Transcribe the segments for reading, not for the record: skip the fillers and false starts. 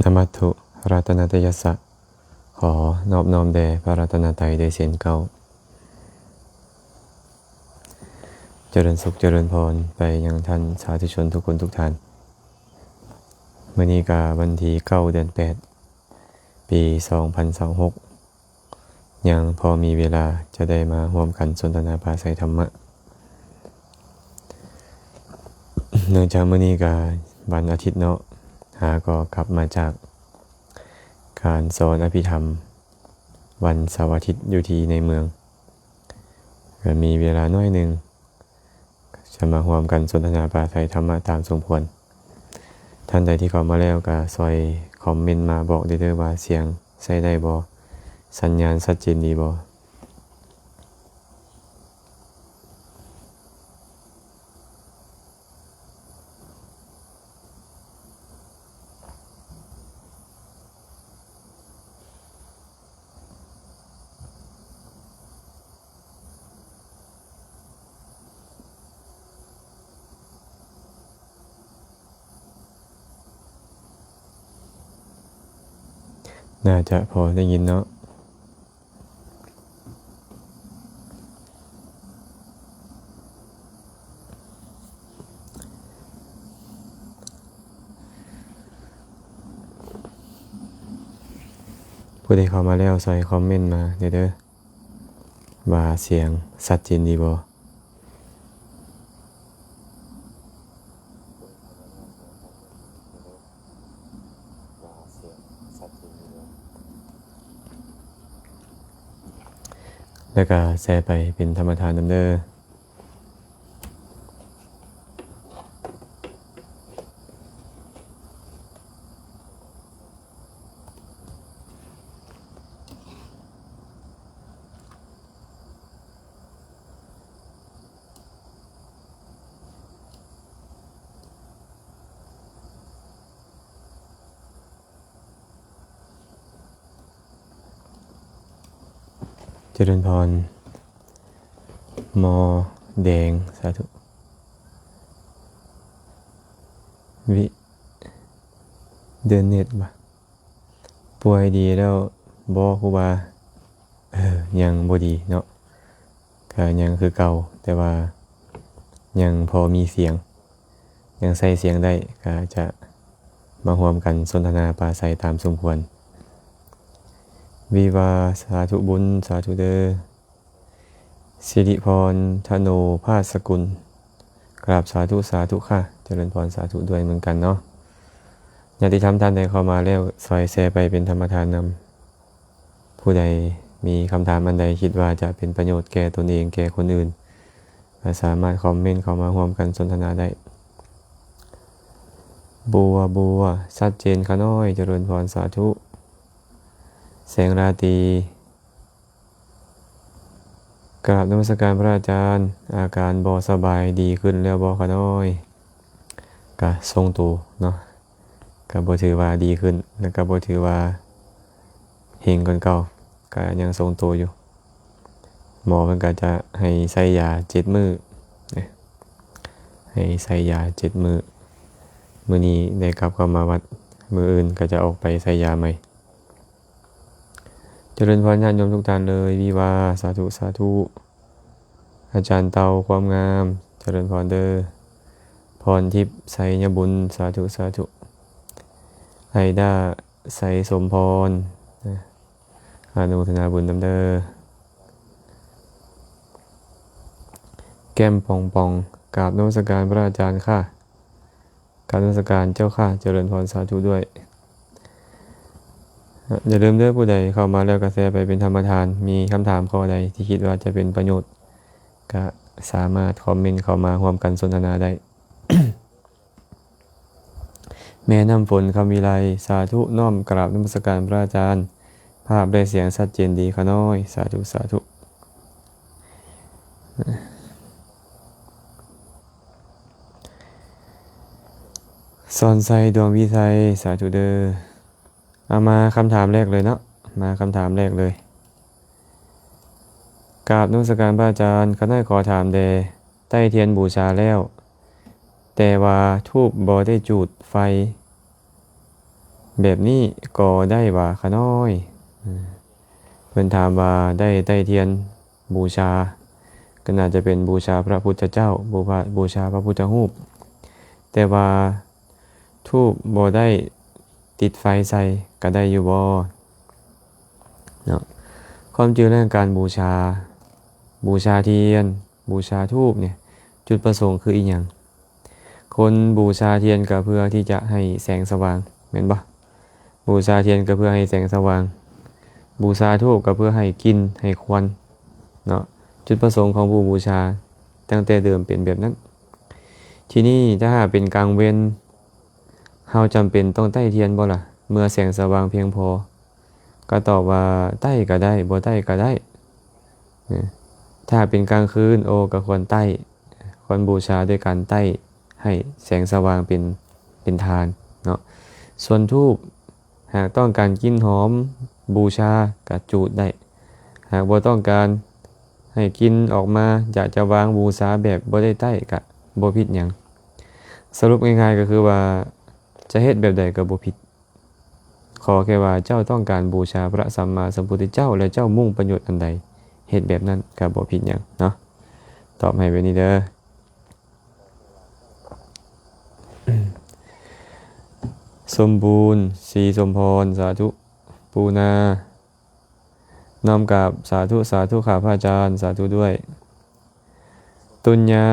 นมัตถุรัตนตยัสสะขอนอบน้อมแด่พระรัตนตรัยโดยเสียงเก่าเจริญสุขเจริญพรไปยังท่านสาธุชนทุกคนทุกท่านมื้อนี้ก็วันที่9 เดือน 8 ปี 2026ยังพอมีเวลาจะได้มาร่วมกันสนทนาปราศัยธรรมะเนื่องจากมื้อนี้ก็วันอาทิตย์เนาะก็กลับมาจากการสอนอภิธรรมวันเสาร์อาทิตย์อยู่ที่ในเมืองก็มีเวลาน้อยหนึ่งจะมาร่วมกันสนทนาปราศัยธรรมะตามสมควรท่านใดที่เข้ามาแล้วก็ซอยคอมเมนต์มาบอกได้เลยว่าเสียงใช้ได้บ่สัญญาณชัดเจนดีบ่น่าจะพอได้ยินเนาะผู้ใดเข้ามาแล้วใส่คอมเมนต์มาเด้อว่าเสียงชัดเจนดีบ่แล้วก็แชร์ไปเป็นธรรมทานนำเด้อเจริญพรมอแดงสาธุวิเดินเน็ตบ่ป่วยดีแล้วบ่ครูบายังบ่ดีเนาะก็ยังคือเก่าแต่ว่ายังพอมีเสียงยังใส่เสียงได้ก็จะมาร่วมกันสนทนาปราศัยตามสมควรวิวาสาธุบุญสาธุเด้อสิริพรธโนภาสกุลกราบสาธุสาธุค่ะเจริญพรสาธุด้วยเหมือนกันเนาะญาติธรรมท่านใดเข้ามาแล้วซอยแชร์ไปเป็นธรรมทานนำผู้ใดมีคำถามอันใดคิดว่าจะเป็นประโยชน์แก่ตนเองแก่คนอื่นสามารถคอมเมนต์เข้ามาร่วมกันสนทนาได้บัวชัดเจนค่ะน้อยเจริญพรสาธุแสงราตรีกราบนมัสการพระอาจารย์อาการบ่สบายดีขึ้นแล้วบ่ค่ะน้อยก็ทรงตัวเนาะก็บ่ถือว่าดีขึ้นแล้วก็บ่ถือว่าเฮงกว่าเก่าก็ยังทรงตัวอยู่หมอเพิ่นก็จะให้ใส่ยา7 มื้อให้ใส่ยา7 มื้อมื้อนี้ได้กลับเข้ามาวัดมื้ออื่นก็จะออกไปใส่ยาใหม่เจริญพรญาติโยมทุกท่านเลยวิวาสาธุสาธุอาจารย์เตาความงามเจริญพรเด้อพรทิพย์ไสยบุญสาธุสาธุไอด้าไสสมพรอนุโมทนาบุญนำเด้อแก้มปองกราบนมัสการพระอาจารย์ค่ะกราบนมัสการเจ้าค่ะเจริญพรสาธุด้วยอย่าลืมเด้อผู้ใดเข้ามาแล้วก็แชร์ไปเป็นธรรมทานมีคำถามข้อใดที่คิดว่าจะเป็นประโยชน์ก็สามารถคอมเมนต์เข้ามาร่วมกันสนทนาได้ แม่น้ำฝนคำวิไลสาธุน้อมกราบนมัสการพระอาจารย์ภาพได้เสียงชัดเจนดีค่ะน้อยสาธุสาธุสอนไซดวงวิไสสาธุเด้อเอามาคำถามแรกเลยเนาะมาคำถามแรกเลยกราบนมัสการพระอาจารย์ข้าน้อยขอถามแด่ใต้เทียนบูชาแล้วแต่ว่าธูปบ่ได้จุดไฟ แบบนี้ก็ได้ว่าขาน้อยเพิ่นถามว่าได้ไต้เทียนบูชาก็น่าจะเป็นบูชาพระพุทธเจ้าบูชาพระพุทธรูปแต่ว่าทูปบ่ได้ติดไฟใส่ก็ได้อยู่บ่เนาะความจริงเรื่องการบูชาเทียนบูชาธูปเนี่ยจุดประสงค์คืออีหยังคนบูชาเทียนก็เพื่อที่จะให้แสงสว่างแม่นบ่บูชาเทียนก็เพื่อให้แสงสว่างบูชาธูปก็เพื่อให้กินให้ควันเนาะจุดประสงค์ของผู้บูชาตั้งแต่เดิมเป็นแบบนั้นทีนี้ถ้าเป็นกลางเว้นเฮาจำเป็นต้องใต้เทียนบ่ล่ะเมื่อแสงสว่างเพียงพอก็ตอบว่าใต้ก็ได้บ่ใต้ก็ได้ถ้าเป็นกลางคืนโอก็ควรใต้ควรบูชาด้วยการใต้ให้แสงสว่างเป็นทานเนาะส่วนธูปหากต้องการกลิ่นหอมบูชาก็จุดได้หากบ่ต้องการให้กินออกมาอยากจะวางบูชาแบบบ่ได้ใต้ก็บ่ผิดหยังสรุปง่ายๆก็คือว่าจะเฮ็ดแบบใดก็บ่ผิดขอแค่ว่าเจ้าต้องการบูชาพระสัมมาสัมพุทธเจ้าและเจ้ามุ่งประโยชน์อันใดเฮ็ดแบบนั้นก็บ่ผิดหยังเนาะตอบให้ไว้นี่เด้อสมบูรณ์ศรีสมพรสาธุปูนาน้อมกราบสาธุข้าพระอาจารย์สาธุด้วยตุญญา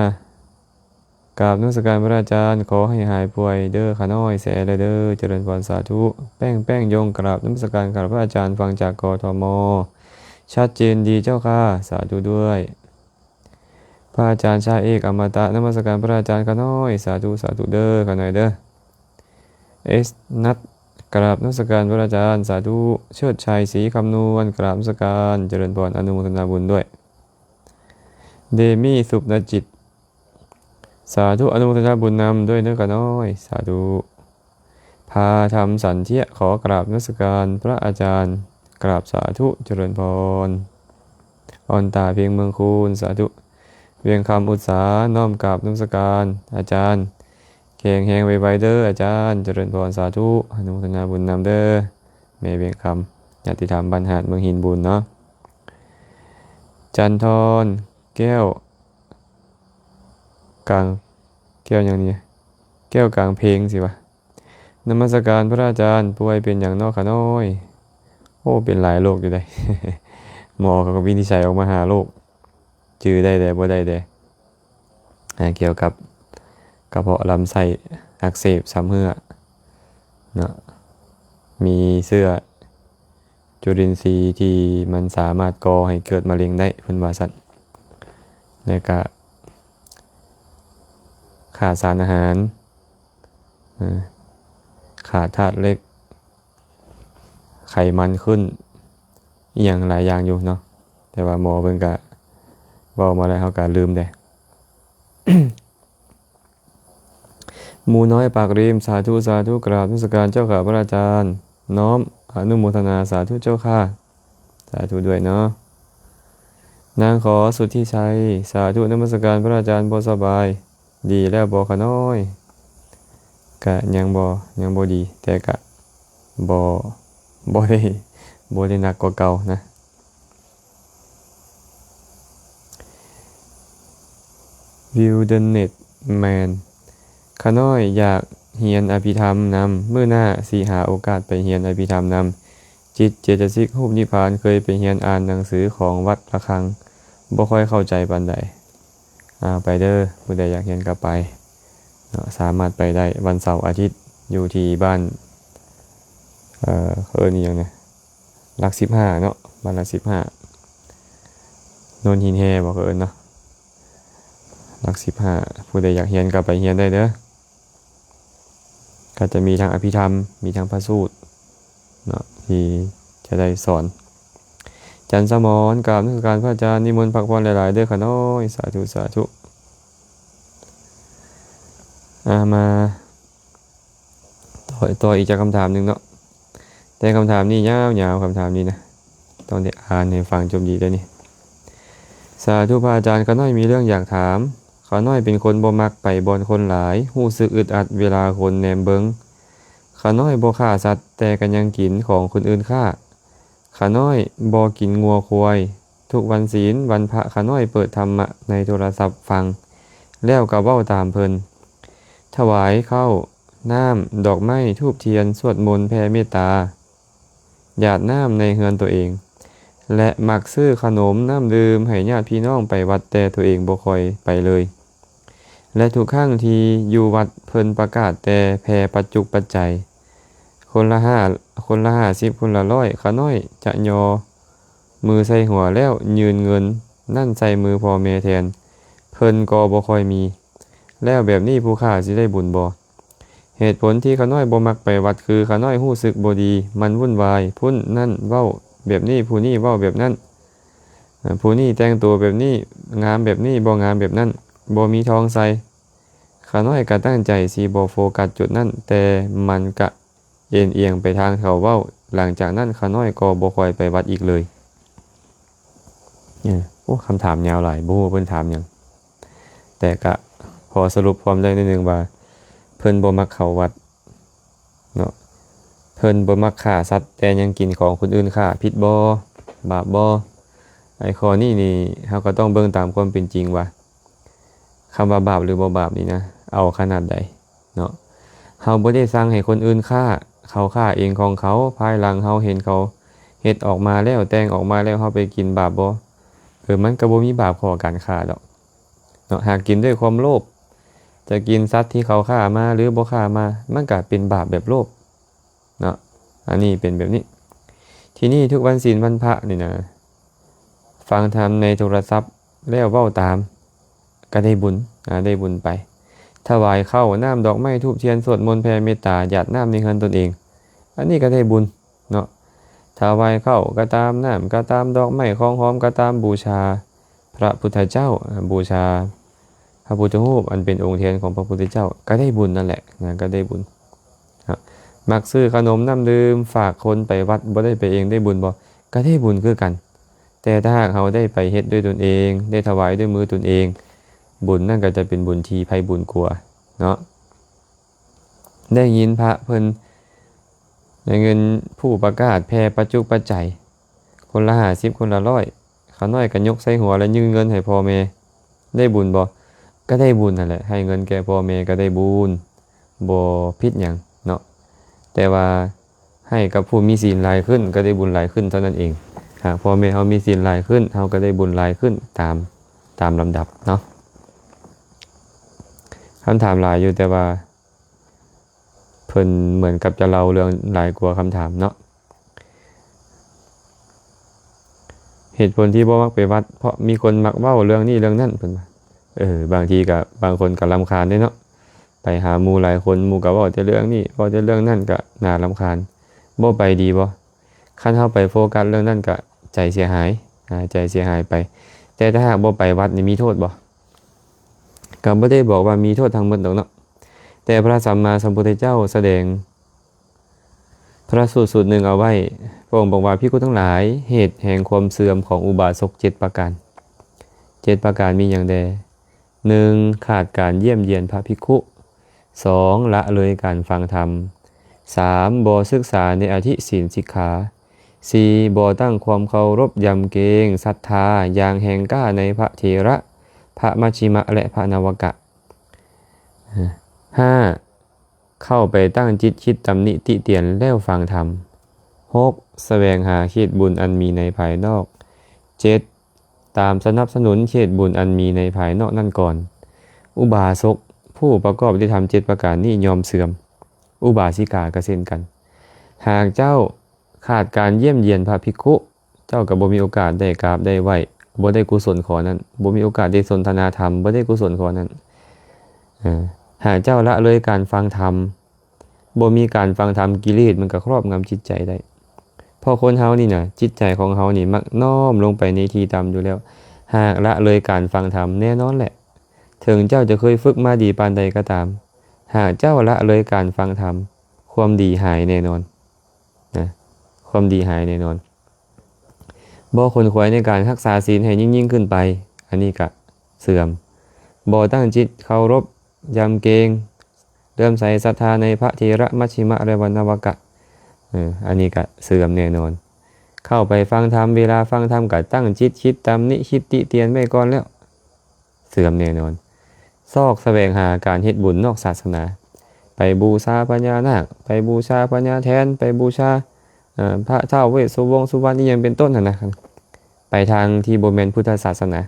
กราบนมัสการพระอาจารย์ขอให้หายป่วยเด้อขาน้อยแสเลยเด้อเจริญพรสาธุแป้งยงกราบนมัสการข้าพระอาจารย์ฟังจากกทมชัดเจนดีเจ้าค่ะสาธุด้วยพระอาจารย์ชาเอกอมตะนมัสการพระอาจารย์ขาน้อยสาธุเด้อขาน้อยเด้อเอสนัทกราบนมัสการพระอาจารย์สาธุเชิดชัยศรีคำนวณกราบนมัสการเจริญพรอนุโมทนาบุญด้วยเดมี่สุปนจิตสาธุอนุโมทนาบุญนำด้วยเนื้อขาน้อยสาธุพาทำสันเทียขอกราบนมัสการพระอาจารย์กราบสาธุเจริญพรอ่อนตาเพียงเมืองคูณสาธุเวียงคำอุตสาน้อมกราบนมัสการอาจารย์แข็งแหงไวๆเด้ออาจารย์เจริญพรสาธุอนุโมทนาบุญนำเด้อแม่เวียงคำญาติธรรมบรรหารเมืองหินบุญเนาะจันทรแก้วกลางแก้วอย่างนี้แก้วกลางเพลงสิวะนมัสการพระอาจารย์ป่วยเป็นอย่างนอกขาน้อยโอ้เป็นหลายโรคอยู่ได้ หมอเขาก็วินิจฉัยออกมาหาโรคจื้อได้แต่บ่ได้แต่เกี่ยวกับกระเพาะลำไส้อักเสบซ้ำเหื่อเนาะมีเสื้อจุลินทรีย์ที่มันสามารถก่อให้เกิดมะเร็งได้เพิ่นว่าซั่นแล้วก็ขาดสารอาหารขาดธาตุเหล็กไขมันขึ้นอีหยังหลายอย่างอยู่เนาะแต่ว่าหมอเพิ่นก็เว้ามาแล้วเฮาก็ลืมได้ หมู่น้อยปากริมสาธุกราบนมัสการเจ้าข้าพระอาจารย์น้อมอนุโมทนาสาธุเจ้าค่ะสาธุด้วยเนาะนางขอสุทธิชัยสาธุนมัสการพระอาจารย์บ่สบายดีแล้วบ่ขาน้อยก็ยังบ่ดีแต่ก็บ่ได้หนักกว่าเก่านะวิวเดนเน็ตแมนขาน้อยอยากเรียนอภิธรรมนำมื้อหน้าสิหาโอกาสไปเรียนอภิธรรมนำจิตเจตสิกรูปนิพพานเคยไปเรียนอ่านหนังสือของวัดระฆังบ่ค่อยเข้าใจปานใดไปเด้อผู้ใดอยากเรียนก็ไปสามารถไปได้วันเสาร์อาทิตย์อยู่ที่บ้านนี่ยังไงหลัก15เนาะบ้านหลัก15โนนหินแฮบอกเนาะหลัก15ผู้ใดอยากเรียนก็ไปเรียนได้เด้อก็จะมีทั้งอภิธรรมมีทั้งพระสูตรเนาะที่จะได้สอนจันสมรกราบนมัสการพระอาจารย์นิมนต์พักผ่อนหลายๆเด้อขาน้อยสาธุมาต่ออีกจากคำถามหนึ่งเนาะแต่คำถามนี้ยาวคำถามนี้นะต้องได้อ่านให้ฟังจบดีด้วยนี่สาธุพระอาจารย์ขาน้อยมีเรื่องอยากถามขาน้อยเป็นคนบ่มักไปบอนคนหลายรู้สึกอึดอัดเวลาคนแนมเบิง ข้าน้อยบ่ฆ่าสัตว์แต่ก็ยังกินของคนอื่นฆ่าข้าน้อยบ่กินงัวควายทุกวันศีลวันพระข้าน้อยเปิดธรรมะในโทรศัพท์ฟังแล้วก็เว้าตามเพิ่นถวายข้าวน้ำดอกไม้ธูปเทียนสวดมนต์แผ่เมตตาหยาดน้ำในเฮือนตัวเองและมักซื้อขนมน้ำดื่มให้ญาติพี่น้องไปวัดแต่ตัวเองบ่ค่อยไปเลยและทุกครั้งที่อยู่วัดเพิ่นประกาศแต่แผ่ปัจจุปัจจัยคนละ50คนละ100ข้าน้อยจะยอมือใส่หัวแล้วยืนเงินนั่นใส่มือพ่อแม่แทนเพิ่นก็บ่ค่อยมีแล้วแบบนี้ผู้ข้าสิได้บุญบ่เหตุผลที่ข้าน้อยบ่มักไปวัดคือข้าน้อยรู้สึกบ่ดีมันวุ่นวายพุ่นนั่นเว้าแบบนี้ผู้นี้เว้าแบบนั้นผู้นี้แต่งตัวแบบนี้งามแบบนี้บ่งามแบบนั้นบ่มีทองใส่ข้าน้อยก็ตั้งใจสิบ่โฟกัสจุดนั้นแต่มันก็เอียงไปทางเขาเว้าหลังจากนั้นข้าน้อยก็บ่ค่อยไปวัดอีกเลยโอ้คำถามยาวหลายบ่รู้เพิ่นถามหยังแต่ก็พอสรุปความได้นิดนึงว่าเพิ่นบ่มักเข้าวัดเนาะเพิ่นบ่มักฆ่าสัตว์แต่ยังกินของคนอื่นฆ่าผิดบ่บาปบ่ไอ้ข้อนี้นี่เฮาก็ต้องเบิ่งตามความเป็นจริงว่าคำว่าบาปหรือบ่บาปนี่นะเอาขนาดใดเนาะเฮาบ่ได้สั่งให้คนอื่นฆ่าเขาฆ่าเองของเขาภายหลังเฮาเห็นเขาเฮ็ดออกมาแล้วแต่งออกมาแล้วเฮาไปกินบาปบ่มันก็บ่มีบาปข้อการฆ่าดอกเนาะหากกินด้วยความโลภจะกินสัตว์ที่เขาฆ่ามาหรือบ่ฆ่ามามันก็เป็นบาปแบบโลภเนาะอันนี้เป็นแบบนี้ทีนี้ทุกวันศีลวันพระนี่นะฟังธรรมในโทรศัพท์แล้วเว้าตามก็ได้บุญได้บุญไปถวายข้าวน้ำดอกไม้ธูปเทียนสวดมนต์แผ่เมตตาหยาดน้ำในเฮือนตนเองอันนี้ก็ได้บุญเนาะถวายข้าวก็ตามน้ำก็ตามดอกไม้ของหอมก็ตามบูชาพระพุทธเจ้าบูชาพระพุทธรูปอันเป็นองค์เทียนของพระพุทธเจ้าก็ได้บุญนั่นแหละนะก็ได้บุญมักซื้อขนมน้ำดื่มฝากคนไปวัดบ่ได้ไปเองได้บุญบ่ก็ได้บุญคือกันแต่ถ้าหากเราได้ไปเฮ็ดด้วยตนเองได้ถวายด้วยมือตนเองบุญนั่นก็จะเป็นบุญที่ไผบุญกว่าเนาะได้ยินพระเพิ่นในเงินผู้ประกาศแผ่ปัจจุปัจจัยคนละ50คนละ100ข้าน้อยก็ยกใส่หัวแล้วยืมเงินให้พ่อแม่ได้บุญบ่ก็ได้บุญนั่นแหละให้เงินแก่พ่อแม่ก็ได้บุญบ่ผิดหยังเนาะแต่ว่าให้กับผู้มีศีลหลายขึ้นก็ได้บุญหลายขึ้นเท่านั้นเองหากพ่อแม่เฮามีศีลหลายขึ้นเฮาก็ได้บุญหลายขึ้นตามลำดับเนาะคำถามหลายอยู่แต่ว่าเพิ่นเหมือนกับจะเล่าเรื่องหลายกว่าคำถามเนาะเหตุผลที่บ่มักไปวัดเพราะมีคนมักเว้าเรื่องนี้เรื่องนั้นเพิ่นว่าบางทีก็บางคนก็รำคาญเนาะไปหาหมู่หลายคนหมู่ก็เว้าแต่เรื่องนี้เว้าแต่เรื่องนั้นก็น่ารำคาญบ่ไปดีบ่คันเฮาไปโฟกัสเรื่องนั้นก็ใจเสียหายใจเสียหายไปแต่ถ้าหากบ่ไปวัดนี่มีโทษบ่ก็บ่ได้บอกว่ามีโทษทั้งหมดดอกเนาะแต่พระสัมมาสัมพุทธเจ้าแสดงพระสูตรหนึ่งเอาไว้พระองค์บอกว่าภิกษุทั้งหลายเหตุแห่งความเสื่อมของอุบาสก7ประการ7ประการมีอย่างใด 1. ขาดการเยี่ยมเยียนพระภิกขุ 2. ละเลยการฟังธรรม 3. บ่ศึกษาในอธิศีลสิกขา 4. บ่ตั้งความเคารพยำเกรงศรัทธาอย่างแห่งกล้าในพระเถระพระมัชชิมะและพระนวกะ 5. เข้าไปตั้งจิตคิดตำหนิติเตียนแล้วฟังธรรม 6. แสวงหาเขตบุญอันมีในภายนอก 7. ตามสนับสนุนเขตบุญอันมีในภายนอกนั่นก่อนอุบาสกผู้ประกอบด้วยธรรม7ประการนี้ยอมเสื่อมอุบาสิกาก็เช่นกันหากเจ้าขาดการเยี่ยมเยียนพระภิกขุเจ้าก็บ่มีโอกาสได้กราบได้ไหว้บ่ได้กุศลขอนั้นบ่มีโอกาสได้สนทนาธรรมบ่ได้กุศลขอนั้นหากเจ้าละเลยการฟังธรรมบ่มีการฟังธรรมกิเลสมันก็ครอบงำจิตใจได้เพราะคนเฮานี่น่ะจิตใจของเฮานี่มักน้อมลงไปในที่ต่ำอยู่แล้วหากละเลยการฟังธรรมแน่นอนแหละถึงเจ้าจะเคยฝึกมาดีปานใดก็ตามหากเจ้าละเลยการฟังธรรมความดีหายแน่นอนนะความดีหายแน่นอนบ่คนขวายในการรักษาศีลให้ยิ่งขึ้นไปอันนี้ก็เสื่อมบ่ตั้งจิตเคารพยำเกรง เริ่อมใส่ศรัทธาในพระเถระมัชชิมะและวรรณวกะอันนี้ก็เสื่อมแน่นอนเข้าไปฟังธรรมเวลาฟังธรรมก็ตั้งจิตคิดตำหนิคิดติเตียนไม่ก่อนแล้วเสื่อมแน่นอนซอกแสวงหาการเฮ็ดบุญนอกศาสนาไปบูชาพญานาคไปบูชาพญาแทนไปบูชาพระเจ้าเวสสุวงศ์สุวรรณนี่ยังเป็นต้นนะครับไปทางที่บ่แม่นพุทธศาสนา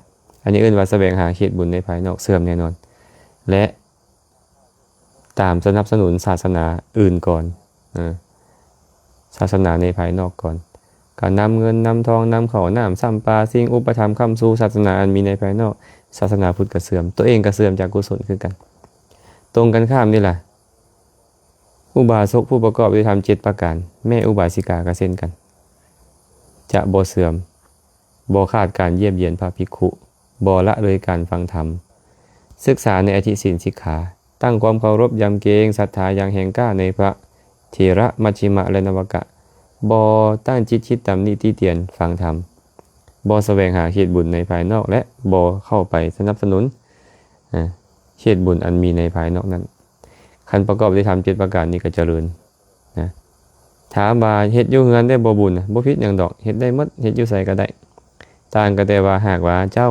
อันนี้เอิ้นว่าแสวงหาเฮ็ดบุญในภายนอกเสื่อมแน่นอนและตามสนับสนุนศาสนาอื่นก่อนศาสนาในภายนอกก่อนการนำเงินนำทองนำข้าวน้ำซ้ำปลาสิ่งอุปถัมภ์ค้ำสู่ศาสนาอันมีในภายนอกศาสนาพุทธก็เสื่อมตัวเองก็เสื่อมจากกุศลคือกันตรงกันข้ามนี่แหละอุบาสกผู้ประกอบด้วยธรรม7ประการแม่อุบาสิกาก็เช่นกันจะบ่เสื่อมบ่ขาดการเยี่ยมเยียนพระภิกขุบ่ละเลยการฟังธรรมศึกษาในอธิศีลสิกขาตั้งความเคารพยำเกรงศรัทธาอย่างแห่งกล้าในพระเถระมัชฌิมะและนวกะบ่ตั้งจิตคิดตำหนิติเตียนฟังธรรมบ่แสวงหาเขตบุญในภายนอกและบ่เข้าไปสนับสนุนเขตบุญอันมีในภายนอกนั้นคันประกอบด้วยธรรม7ประการนี้ก็เจริญนะถามว่าเฮ็ดอยู่เฮือนได้บ่บุญบ่ผิดหยังดอกเฮ็ดได้หมดเฮ็ดอยู่ไสก็ได้ต่างกันแต่ว่าหากว่าเจ้า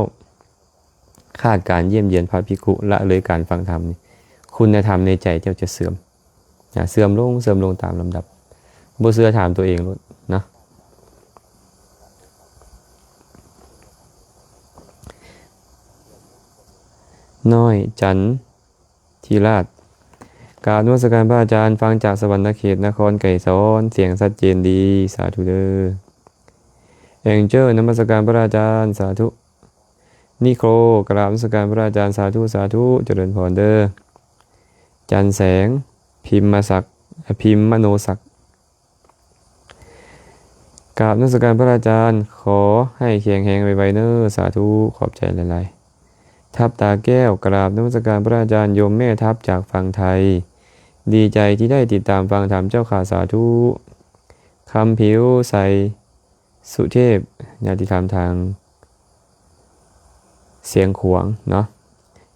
ขาดการเยี่ยมเยียนพระภิกขุละเลยการฟังธรรมนี่คุณธรรมในใจเจ้าจะเสื่อมเสื่อมลงตามลำดับบ่เชื่อถามตัวเองนะน้อยจันทีราชกราบนมัสการพระอาจารย์ฟังจากสวรรณเขตนครไก่สอนเสียงชัดเจนดีสาธุเด้อแองเจิลนมัสการพระอาจารย์สาธุนิโครกราบนมัสการพระอาจารย์สาธุเจริญพรเด้อจันแสงพิมพ์มโนศักดิ์กราบนมัสการพระอาจารย์ขอให้แข็งแรงไวๆเด้อสาธุขอบใจหลายๆทับตาแก้วกราบนมัสการพระอาจารย์โยมแม่ทับจากฝั่งไทยดีใจที่ได้ติดตามฟังธรรมเจ้าข่าสาธุคำผิวใสสุเทพญาติธรรมทางเสียงขวางเนาะ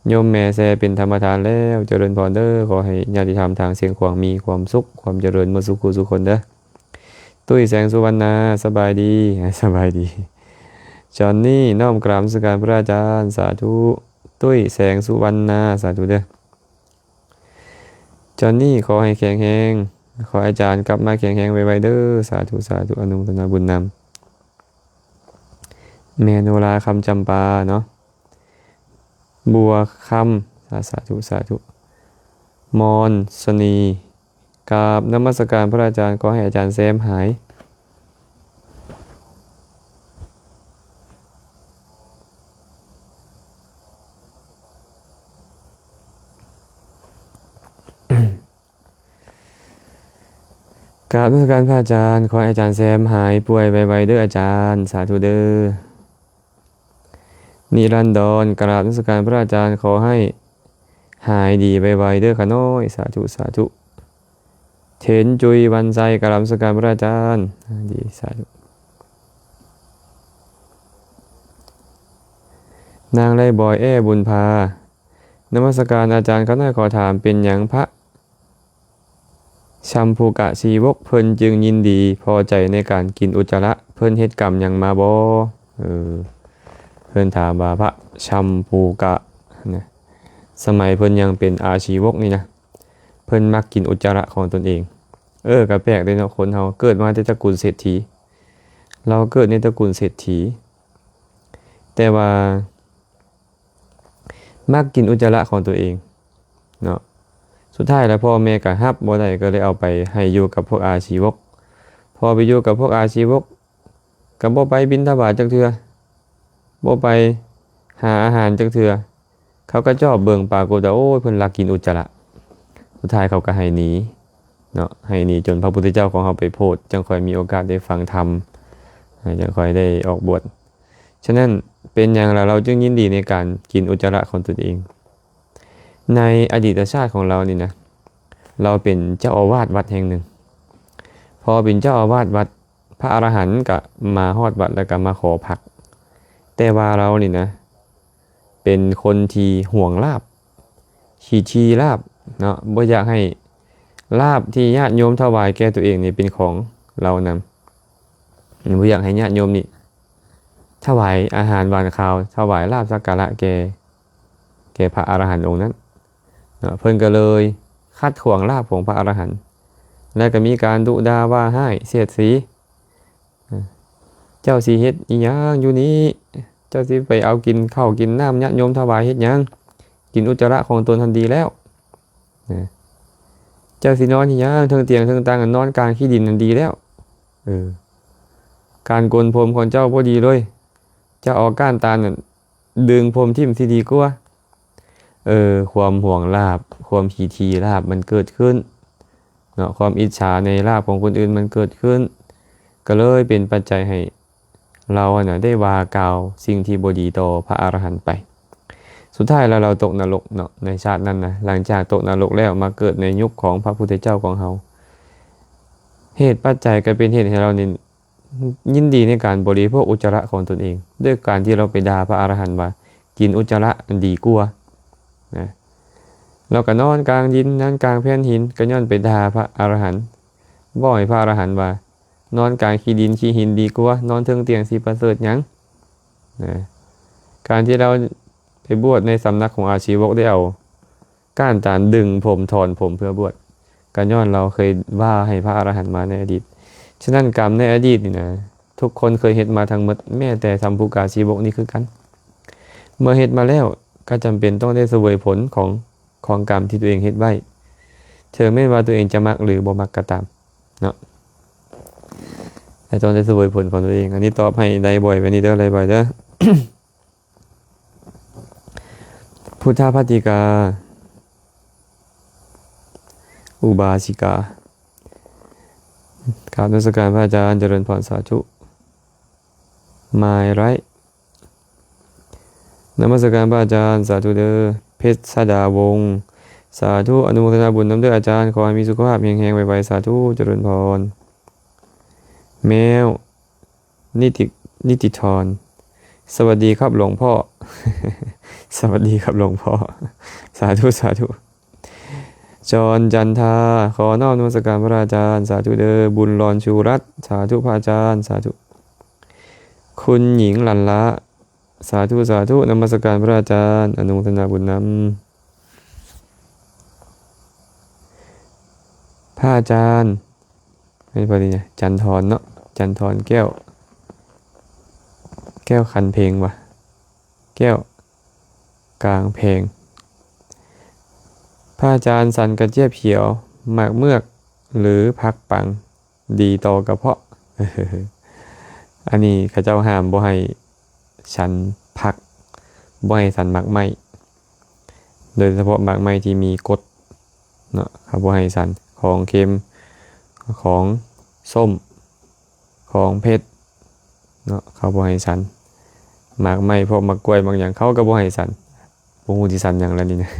โยมแม่แซเป็นธรรมทานแล้วเจริญพรเด้อขอให้ญาติธรรมทางเสียงขวางมีความสุขความเจริญมาสุขสุขคนเด้อตุ้ยแสงสุวรรณาสบายดีจอนนี่น้อมกราบนมัสการพระอาจารย์สาธุตุ้ยแสงสุวรรณาสาธุเด้อจอนนี่ขอให้แข็งแรงขออาจารย์กลับมาแข็งแรงไวๆเด้อสาธุอนุโมทนาบุญนำแมโนราคำจำปาเนาะบัวคำสาธุมอนสนีกราบนมัสการพระอาจารย์ขอให้อาจารย์แซมหายกราบนมัสการพระอาจารย์ขอให้อาจารย์แซมหายป่วยไวๆเด้ออาจารย์สาธุเด้อนิรันดรกราบนมัสการพระอาจารย์ขอให้หายดีไวๆเด้อขาน้อยสาธุเทนจุยวันใจกราบนมัสการพระอาจารย์ดีสาธุนางไร่บอยบุญพานมัสการอาจารย์เขาหน้าขอถามเป็นหยังพระชัมพูกะชีวกเพิ่นจึงยินดีพอใจในการกินอุจจาระเพิ่นเฮ็ดกรรมหยังมาบ่เพิ่นถามว่าพระชัมพูกะนะสมัยเพิ่นยังเป็นอาชีวกนี่นะเพิ่นมักกินอุจจาระของตนเองก็แปลกเลยเนาะคนเฮาเกิดมาในตระกูลเศรษฐีเราเกิดในตระกูลเศรษฐีแต่ว่ามักกินอุจจาระของตัวเองเนาะสุดท้ายแล้วพ่อแม่ก็ฮับบ่ได้ก็เลยเอาไปให้อยู่กับพวกอาชีวกพอไปอยู่กับพวกอาชีวกก็บ่ไปบิณฑบาตจักเทื่อบ่ไปหาอาหารจักเทื่อเขาก็ชอบเบิ่งปรากฏว่าโอ้ยเพิ่นลักกินอุจจาระสุดท้ายเขาก็ให้หนีเนาะให้หนีจนพระพุทธเจ้าของเขาไปโพธิจังค่อยมีโอกาสได้ฟังธรรมจังค่อยได้ออกบวชฉะนั้นเป็นอย่างเราจึงยินดีในการกินอุจจาระของตนเองในอดีตชาติของเรานี่นะเราเป็นเจ้าอาวาสวัดแห่งหนึ่งพอเป็นเจ้าอาวาสวัดพระอรหันต์ก็มาฮอดวัดแล้วก็มาขอพักแต่ว่าเรานี่นะเป็นคนที่ห่วงลาภชีลาภ เนาะบ่อยากให้ลาภที่ญาติโยมถวายแก่ตัวเองนี่เป็นของเรานำบ่อยากให้ญาติโยมนี่ถวายอาหารหวานข้าวถวายลาภสักการะแก่พระอรหันต์องค์นั้นเนาะเพิ่นก็เลยคัดขวางลาภของพระอรหันต์และก็มีการดุด่าว่าให้เสียดสีเจ้าสิเฮ็ดอีหยังอยู่นี้เจ้าสิไปเอากินข้าวกินน้ำญาติโยมถวายเฮ็ดหยังกินอุจจาระของตนทันดีแล้วเจ้าสินอนอีหยังเทิงเตียงเทิงตังนอนกลางขี้ดินทันดีแล้วการโกนผมของเจ้าบ่ดีเลยเจ้าเอาก้านตาลน่ะดึงผมทิ่มสิดีกว่าความห่วงลาภความขี้ทีลาภมันเกิดขึ้นเนาะความอิจฉาในลาภของคนอื่นมันเกิดขึ้นก็เลยเป็นปัจจัยให้เราได้ว่ากล่าวสิ่งที่บ่ดีต่อพระอรหันต์ไปสุดท้ายแล้วเราตกนรกเนาะในชาตินั้นนะหลังจากตกนรกแล้วมาเกิดในยุคของพระพุทธเจ้าของเราเหตุปัจจัยก็เป็นเหตุให้เรานี่ยินดีในการบริโภคอุจจาระของตนเองด้วยการที่เราไปด่าพระอรหันต์ว่ากินอุจจาระดีกว่านะเราก็นอนกลางดินนั่นกลางแผ่นหินก็ย้อนไปด่าพระอรหันต์บ่อยพระอรหันต์ว่านอนกลางขี้ดินขี้หินดีกว่านอนเทิงเตียงสิประเสริฐหยังนะการที่เราไปบวชในสำนักของอาชีวกได้เอาก้านตาลดึงผมถอนผมเพื่อบวชก็ย้อนเราเคยว่าให้พระอรหันต์มาในอดีตฉะนั้นกรรมในอดีตนี่นะทุกคนเคยเฮ็ดมาทั้งหมดแม้แต่สัมภุกาชีวกนี่คือกันเมื่อเฮ็ดมาแล้วก็จำเป็นต้องได้เสวยผลของกรรมที่ตัวเองเฮ็ดไว้เธอไม่ว่าตัวเองจะมักหรือบ่มักก็ตามเนาะแต่ต้องได้เสวยผลของตัวเองอันนี้ตอบให้ได้บ่อยไปนี้เด้ออะไรบ่อยเด้อ พุทธภัตติกาอุบาสิกากราบนมัสการพระอาจารย์เจริญพรสาธุหมายไรนมัสการพระอาจารย์สาธุเด้อเพชรสดาวงศ์สาธุอนุโมทนาบุญน้ำเด้ออาจารย์ขอให้มีสุขภาพแข็งแรงไวๆสาธุเจริญพรแมวนิติธรสวัสดีครับหลวงพ่อ สวัสดีครับหลวงพ่อสาธุจรจันทาขอนอบนมัสการพระอาจารย์สาธุเด้อบุญรอนชูรัตน์สาธุพระอาจารย์สาธุคุณหญิงหลันละสาธุนมัสการพระอาจารย์อนุโมทนาบุญนำพระอาจารย์ไม่พอดีเนี่ยจันทรเนาะจันทรแก้วคันเพลงวะแก้วกลางเพลงพระอาจารย์สันกระเจี๊ยบเขียวหมากเมือกหรือผักปังดีต่อกระเพาะ อันนี้ข้าเจ้าห้ามบ่ให้ฉันผักบ่ให้สันหมากไม้โดยเฉพาะหมากไม้ที่มีกรดเนาะครับบ่ให้สันของเค็มของส้มของเผ็ดเนาะเขาบ่ให้สันหมากไม้พวกหมากกล้วยบางอย่างเขาก็บ่ให้สันบ่ฮู้สิสันหยังแล้วนี่นะ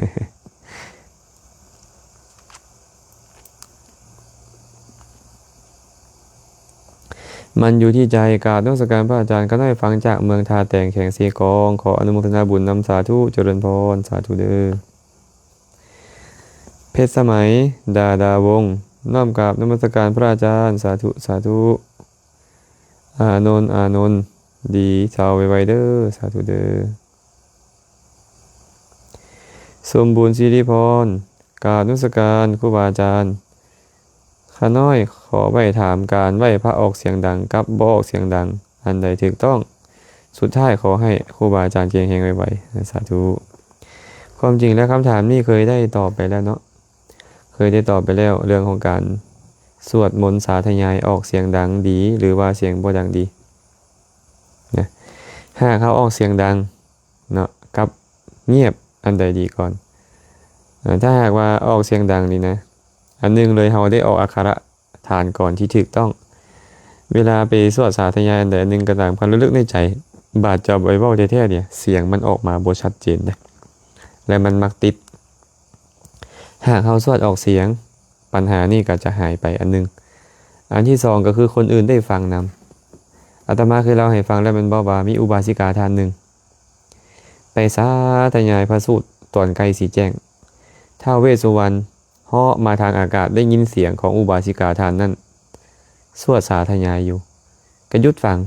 มันอยู่ที่ใจกราบนมัสการพระอาจารย์ก็ได้ฟังจากเมืองทาแต่งแข่งเสียกองขออนุโมทนาบุญนำสาธุเจริญพรสาธุเด้อเพชรสมัยดาวงศ์น้อมกราบนมัสการพระอาจารย์สาธุอานนท์ดีชาวไวๆเด้อสาธุเด้อสมบูรณ์สิริพรกราบนมัสการครูบาอาจารย์ข้าน้อยขอไว้ถามการไหว้พระออกเสียงดังกับบ่ออกเสียงดังอันใดถูกต้องสุดท้ายขอให้ครูบาอาจารย์เก่งแห่งไวๆสาธุความจริงแล้วคำถามนี้เคยได้ตอบไปแล้วเนาะเคยได้ตอบไปแล้วเรื่องของการสวดมนต์สาธยายออกเสียงดังดีหรือว่าเสียงบ่ดังดีนะหากเขาออกเสียงดังเนาะกับเงียบอันใดดีก่อนถ้าหากว่าออกเสียงดังนี่นะอันนึงเลยเราได้ออกอักขระฐานก่อนที่ถูกต้องเวลาไปสวดสาธยายอันใดอันนึงก็ตามความลึกในใจบาดจับไว้เว้าแท้ๆเนี่ยเสียงมันออกมาบ่ชัดเจนนะและมันมักติดหากเราสวดออกเสียงปัญหานี่ก็จะหายไปอันนึงอันที่สองก็คือคนอื่นได้ฟังนำอาตมาเคยเล่าให้ฟังแล้วมันบอกว่ามีอุบาสิกาท่านหนึ่งไปสาธยายพระสูตรตอนใกล้สีแจ้ง ท้าวเวสสุวรรณเหาะมาทางอากาศได้ยินเสียงของอุบาสิกาทานนั่นสวดสาธยายอยู่ก็หยุดฟัง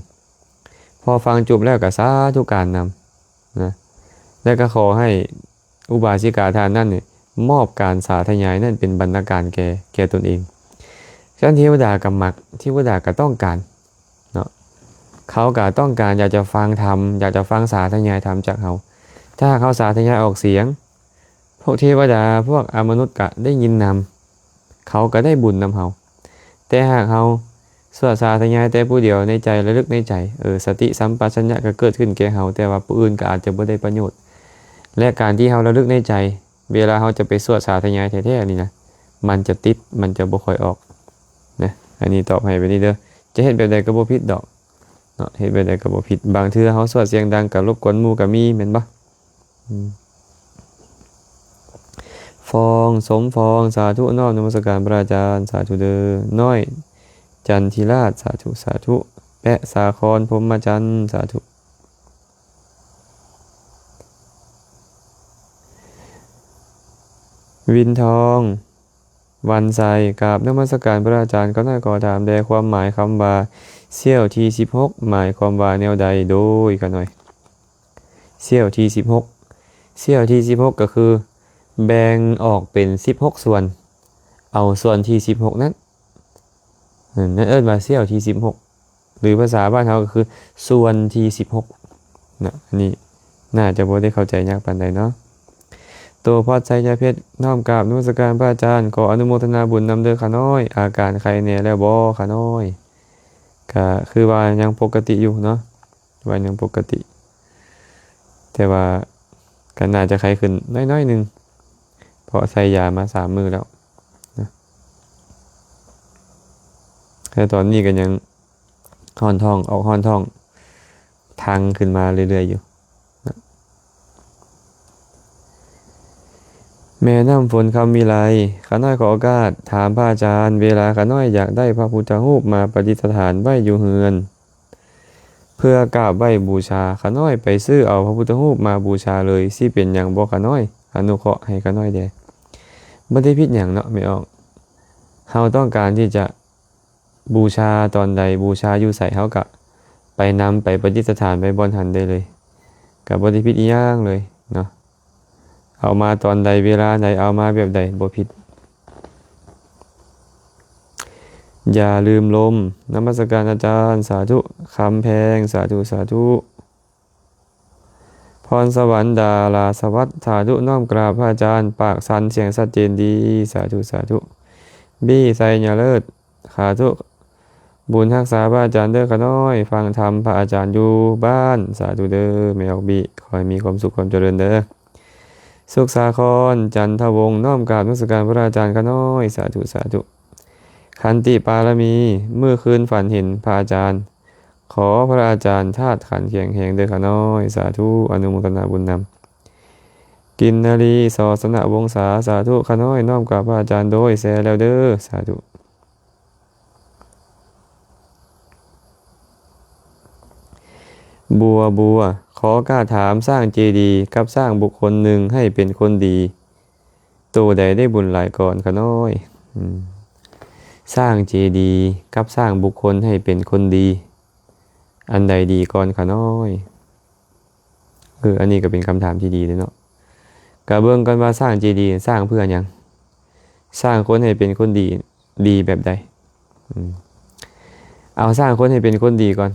พอฟังจบแล้วก็สาธุการนำนะแล้วก็ขอให้อุบาสิกาทานนั่นเนี่ยมอบการสาธยายนั่นเป็นบรรณาการแก่ตนเองฉะนั้นเทวดากับมักเทวดาก็ต้องการเนาะเขาก็ต้องการอยากจะฟังธรรมอยากจะฟังสาธยายธรรมจากเขาถ้าเขาสาธยายออกเสียงพวกเทวดาพวกอมนุษย์ก็ได้ยินนำเขาก็ได้บุญนำเขาแต่หากเขาสวดสาธยายแต่ผู้เดียวในใจระลึกในใจสติสัมปชัญญะก็เกิดขึ้นแก่เขาแต่ว่าผู้อื่นก็อาจจะบ่ได้ประโยชน์และการที่เขาระลึกในใจเวลาเขาจะไปสวดสาธยายแท้ๆนี่นะมันจะติดมันจะบ่ค่อยออกนะอันนี้ตอบให้ไปนี่เด้อจะเฮ็ดแบบใดก็บ่ผิดดอกเนาะเฮ็ดแบบใดก็บ่ผิดบางเทื่อเขาสวดเสียงดังก็รบกวนหมู่ก็มีแม่นบ่ฟองสมฟองสาธุน้อมนมัสการพระอาจารย์สาธุเด้อน้อยจันทิราชสาธุสาธุแปะสาครพรหมจันทร์สาธุวินทองวันใสกราบนมัสการพระอาจารย์ก็น่าขอถามแด่ความหมายคำว่าเสี้ยวที่16หมายความว่าแนวใดโดยกันหน่อยเสี้ยวที่16เสี้ยวที่16ก็คือแบ่งออกเป็น16ส่วนเอาส่วนที่16นั้นนั่นว่าเสี้ยวที่16หรือภาษาบ้านเขาก็คือส่วนที่16นะอันนี้น่าจะบ่ได้เข้าใจยากปานใดเนาะตัวพอดใจยาเพชรน้อมกราบนมัสการพระอาจารย์ขออนุโมทนาบุญนำเด้อขาน้อยอาการใครแน่แล้วบ่ขาน้อยก็คือว่ายังปกติอยู่เนาะว่ายังปกติแต่ว่าก็น่าจะไข้ขึ้นน้อยๆนึงเพราะใส่ยามา3 มื้อแล้วนะแต่ตอนนี้ก็ยังห้อนท้องออกห้อนท้องทางขึ้นมาเรื่อยๆอยู่นะแม่น้ำฝนคำมีไรข้าน้อยขอโอกาสถามพระอาจารย์เวลาข้าน้อยอยากได้พระพุทธรูปมาประดิษฐานไว้อยู่เฮือนเพื่อกราบไหว้บูชาข้าน้อยไปซื้อเอาพระพุทธรูปมาบูชาเลยสิเป็นอย่างบ่ข้าน้อยอนุเคราะห์ให้ข้าน้อยแด่บ่ได้ผิดหยังเนาะไม่ออกเฮาต้องการที่จะบูชาตอนใดบูชาอยู่ไสเฮาก็ไปนำไปประดิษฐานไปบ่อนหันได้เลยก็บ่ได้ผิดอีหยังเลยเนาะเอามาตอนใดเวลาใดเอามาแบบใดบ่ผิดอย่าลืมลมนมัสการอาจารย์สาธุคำแพงสาธุสาธุพรสวรรค์ดาราสวัสดิ์สาธุน้อมกราบพระอาจารย์ปากสันเสียงชัดเจนดีสาธุสาธุบี้ไซญาเลิศสาธุบุญรักษาพระอาจารย์เด้อขน้อยฟังธรรมพระอาจารย์อยู่บ้านสาธุเด้อแมวบี้ขอให้มีความสุขความเจริญเด้อสุขสาครจันทวงศ์น้อมกราบนมัสการพระอาจารย์ขน้อยสาธุสาธุขันติปารมีเมื่อคืนฝันเห็นพระอาจารย์ขอพระอาจารย์ธาตุขันแข็งแรงเด้อขน้อยสาธุอนุโมทนาบุญนำกินนารีสอสนะวงศาสาธุขน้อยน้อมกราบพระอาจารย์โดยแสแล้วเด้อสาธุบัวขอกล้าถามสร้างเจดีย์กับสร้างบุคคลหนึ่งให้เป็นคนดีตัวใดได้บุญหลายก่อนขน้อยสร้างเจดีย์กับสร้างบุคคลให้เป็นคนดีอันใดดีก่อนขน้อยอันนี้ก็เป็นคำถามที่ดีเลยเนาะกะเบิ่งกันว่าสร้างเจดีย์สร้างเพื่อหยังสร้างคนให้เป็นคนดีดีแบบใดเอาสร้างคนให้เป็นคนดีก่อน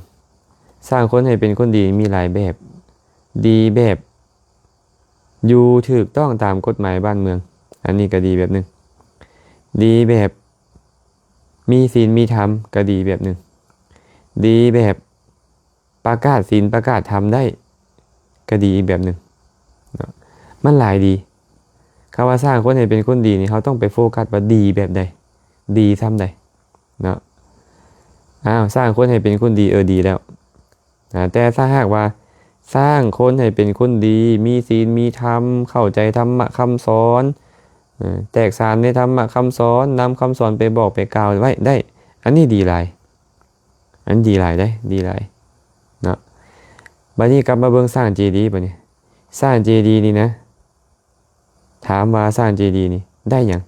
สร้างคนให้เป็นคนดีมีหลายแบบดีแบบอยู่ถูกต้องตามกฎหมายบ้านเมืองอันนี้ก็ดีแบบหนึ่งดีแบบมีศีลมีธรรมก็ดีแบบหนึ่งดีแบบประกาศศีลประกาศธรรมได้ก็ดีอีกแบบหนึ่งมันหลายดีคำว่าสร้างคนให้เป็นคนดีนี่เขาต้องไปโฟกัสว่าดีแบบใดดีทำใดเนาะสร้างคนให้เป็นคนดีดีแล้วแต่ถ้าหากว่าสร้างคนให้เป็นคนดีมีศีลมีธรรมเข้าใจธรรมะคำสอนแตกฉานในธรรมะคำสอนนำคำสอนไปบอกไปกล่าวไว้ได้อันนี้ดีหลายอันดีหลายได้ดีหลายเนาะบัดนี้กลับมาเบิ่งสร้างเจดีย์บัดนี้สร้างเจดีย์นี่นะถ ามว่าสร้างเจดีย์นี่ได้หยัง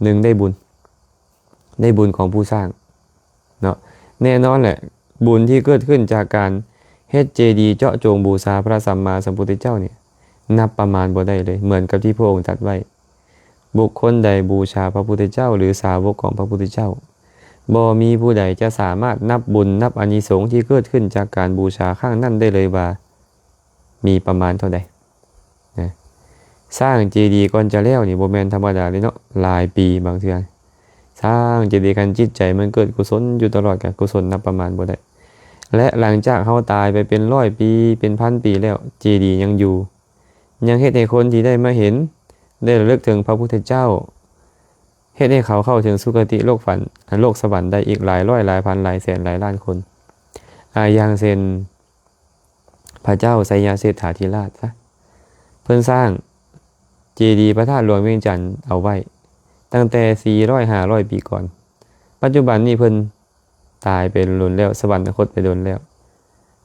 หนึ่งได้บุญของผู้สร้างเนาะแน่นอนแหละบุญที่เกิดขึ้นจากการเฮ็ดเจดีย์เจาะจงบูชาพระสัมมาสัมพุทธเจ้าเนี่ยนับประมาณบ่ได้เลยเหมือนกับที่พระองค์ตรัสไว้บุคคลใดบูชาพระพุทธเจ้าหรือสาวกของพระพุทธเจ้าบ่มีผู้ใดจะสามารถนับบุญนับอานิสงส์ที่เกิดขึ้นจากการบูชาข้างนั้นได้เลยว่ามีประมาณเท่าใดนะสร้างเจดีย์ก่อนจะแล้วนี่บ่แม่นธรรมดาเลยเนาะหลายปีบางเทื่อสร้างเจดีย์กันจิตใจมันเกิดกุศลอยู่ตลอดกันกุศลนับประมาณบ่ได้และหลังจากเฮาตายไปเป็น100 ปีเป็นพันปีแล้วเจดีย์ยังอยู่ยังเฮ็ดให้คนที่ได้มาเห็นได้ระลึกถึงพระพุทธเจ้าเฮ็ดให้เขาเข้าถึงสุคติโลกสวรรค์ได้อีกหลายร้อยหลายพันหลายแสนหลายล้านคนอย่างเช่นพระเจ้าไสยเศรษฐาธิราชซะเพิ่นสร้างเจดีย์พระธาตุหลวงเวียงจันทร์เอาไว้ตั้งแต่400-500 ปีก่อนปัจจุบันนี้เพิ่นตายไปล้นแล้วสวรรคตไปล้นแล้ว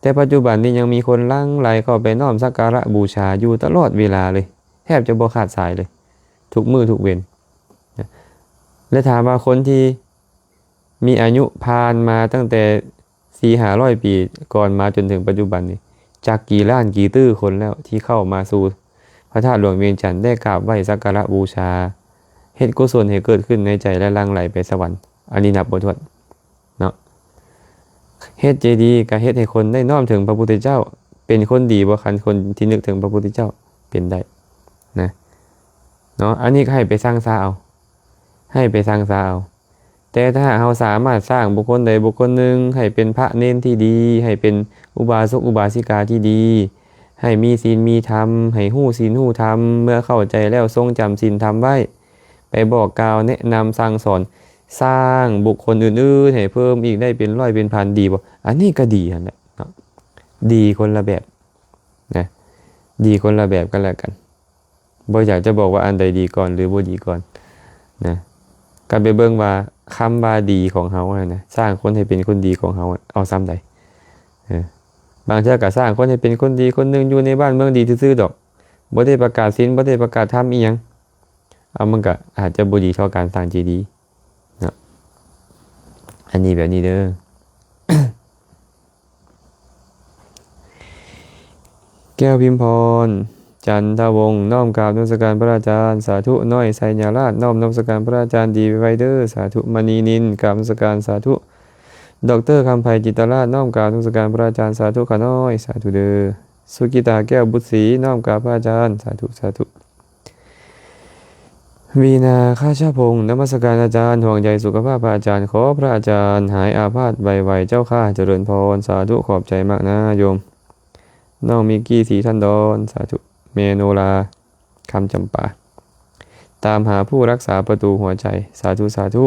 แต่ปัจจุบันนี้ยังมีคนหลั่งไหลเข้าไปน้อมสักการะบูชาอยู่ตลอดเวลาเลยแทบจะบ่ขาดสายเลยทุกมื้อทุกเวรและถามว่าคนที่มีอายุผ่านมาตั้งแต่400-500 ปีก่อนมาจนถึงปัจจุบันนี้จากกี่ล้านกี่ตื้อคนแล้วที่เข้ามาสู่พระธาตุหลวงเวียงจันทร์ได้กราบไหว้สักการะบูชาเฮ็ดกุศลให้เกิดขึ้นในใจและหลั่งไหลไปสวรรค์อันนี้นับบ่ถ้วนเนาะเฮ็ดเจดีย์ก็เฮ็ดให้คนได้น้อมถึงพระพุทธเจ้าเป็นคนดีบ่คันคนที่นึกถึงพระพุทธเจ้าเป็นได้นะเนาะอันนี้ก็ให้ไปสร้างซาเอาแต่ถ้าเราสามารถสร้างบุคคลใดบุคคลหนึ่งให้เป็นพระเณรที่ดีให้เป็นอุบาสกอุบาสิกาที่ดีให้มีศีลมีธรรมให้ฮู้ศีลฮู้ธรรมเมื่อเข้าใจแล้วทรงจำศีลธรรมไว้ไปบอกกล่าวแนะนำสั่งสอนสร้างบุคคลอื่นๆให้เพิ่มอีกได้เป็นร้อยเป็นพันดีบ่อันนี้ก็ดีนั่นแหละเนาะดีคนละแบบนะดีคนละแบบกันแล้วกันบ่อยากจะบอกว่าอันใดดีก่อนหรือบ่ดีก่อนนะการไปเบิ่งว่าคำว่าดีของเฮานะสร้างคนให้เป็นคนดีของเฮาเอาซ้ำใดบางเทื่อก็สร้างคนให้เป็นคนดีคนนึงอยู่ในบ้านเมืองดีซื่อๆดอกบ่ได้ประกาศศีลบ่ได้ประกาศธรรมอีหยังเอามันก็อาจจะบ่ดีเท่าการสร้างเจดีย์เนาะอันนี้แบบนี้เด้อ แก้วพิมพรจันทวงศ์น้อมกราบนมัสการพระอาจารย์สาธุน้อยไสยาราชน้อมนมัสการพระอาจารย์ดีไวเดอร์สาธุมณีนินกราบนมัสการสาธุดร.คำไพจิตรราชน้อมกราบนมัสการพระอาจารย์สาธุขาน้อยสาธุเด้อสุกิตาแก้วบุตรศรีน้อมกราบพระอาจารย์สาธุวีนาข้าชาพงศ์นมัสการอาจารย์ห่วงใยสุขภาพพระอาจารย์ขอพระอาจารย์หายอาพาธไวๆเจ้าข้าเจริญพรสาธุขอบใจมากนะโยมน้องมิกกี้ศรีทันดรสาธุเมโนลาคำจำปาตามหาผู้รักษาประตูหัวใจสาธุ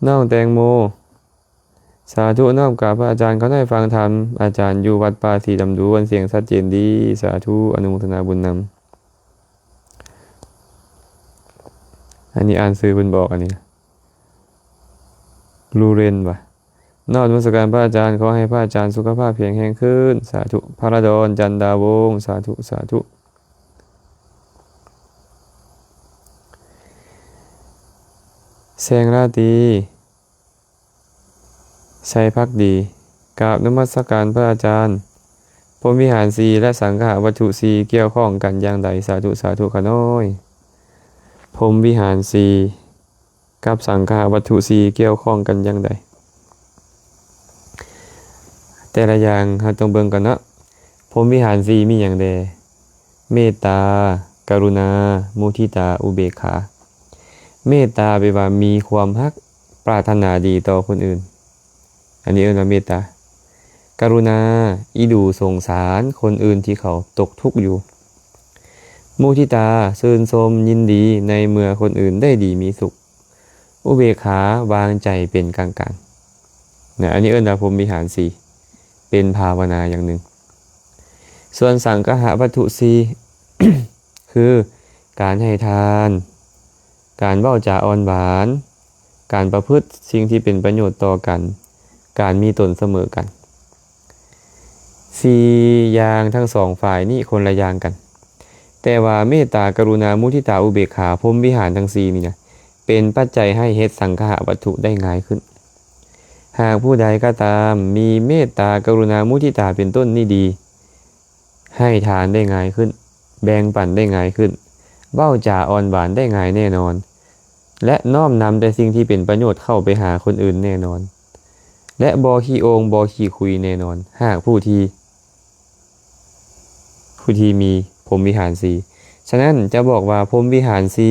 น้องแตงโมสาธุน้อมกราบพระอาจารย์เขาได้ฟังธรรมอาจารย์อยู่วัดป่าสีดำดูวันเสียงชัดเจนดีสาธุอนุโมทนาบุญนำอันนี้อ่านซื้อเพิ่นบอกอันนี้ลูเรนว่ะนอกนมัสการพระอาจารย์ขอให้พระอาจารย์สุขภาพแข็งแรงขึ้นสาธุพระดอนจันดาวงศ์สาธุแสงราตรีชัยภักดีกราบนมัสการพระอาจารย์พรหมวิหารสีและสังฆวัตถุสีเกี่ยวข้องกันอย่างใดสาธุขน้อยพรหมวิหารสีกับสังฆวัตถุสีเกี่ยวข้องกันอย่างใดแต่ละอย่างเราต้องเบิ่งกันเนาะพรหมวิหารสีมีอย่างใดเมตตากรุณามุทิตาอุเบกขาเมตตาแปลว่ามีความรักปรารถนาดีต่อคนอื่นอันนี้เรียกว่าเมตตากรุณาอีดูสงสารคนอื่นที่เขาตกทุกข์อยู่มุทิตาชื่นชมยินดีในเมื่อคนอื่นได้ดีมีสุขอุเบกขาวางใจเป็นกลางๆนะอันนี้เรียกว่าพรหมวิหารสีเป็นภาวนาอย่างหนึ่งส่วนสังฆวัตถุสี คือการให้ทานการเว้าจาอ่อนหวานการประพฤติสิ่งที่เป็นประโยชน์ต่อกันการมีตนเสมอกัน4อย่างทั้ง2ฝ่ายนี่คนละอย่างกัน แต่ว่าเมตตากรุณามุทิตาอุเบกขาพรหมวิหารทั้งสี่นี่นะเป็นปัจจัยให้เฮ็ดสังฆะวัตถุได้ง่ายขึ้นหากผู้ใดก็ตามมีเมตตากรุณามุทิตาเป็นต้นนี่ดีให้ทานได้ง่ายขึ้นแบ่งปันได้ง่ายขึ้นเบ้าจ่าอ่อนหวานได้ง่ายแน่นอนและน้อมนำแต่สิ่งที่เป็นประโยชน์เข้าไปหาคนอื่นแน่นอนและบอขี้โองบอขี้คุยแน่นอนหากผู้ที่มีพรหมวิหารสีฉะนั้นจะบอกว่าพรหมวิหารสี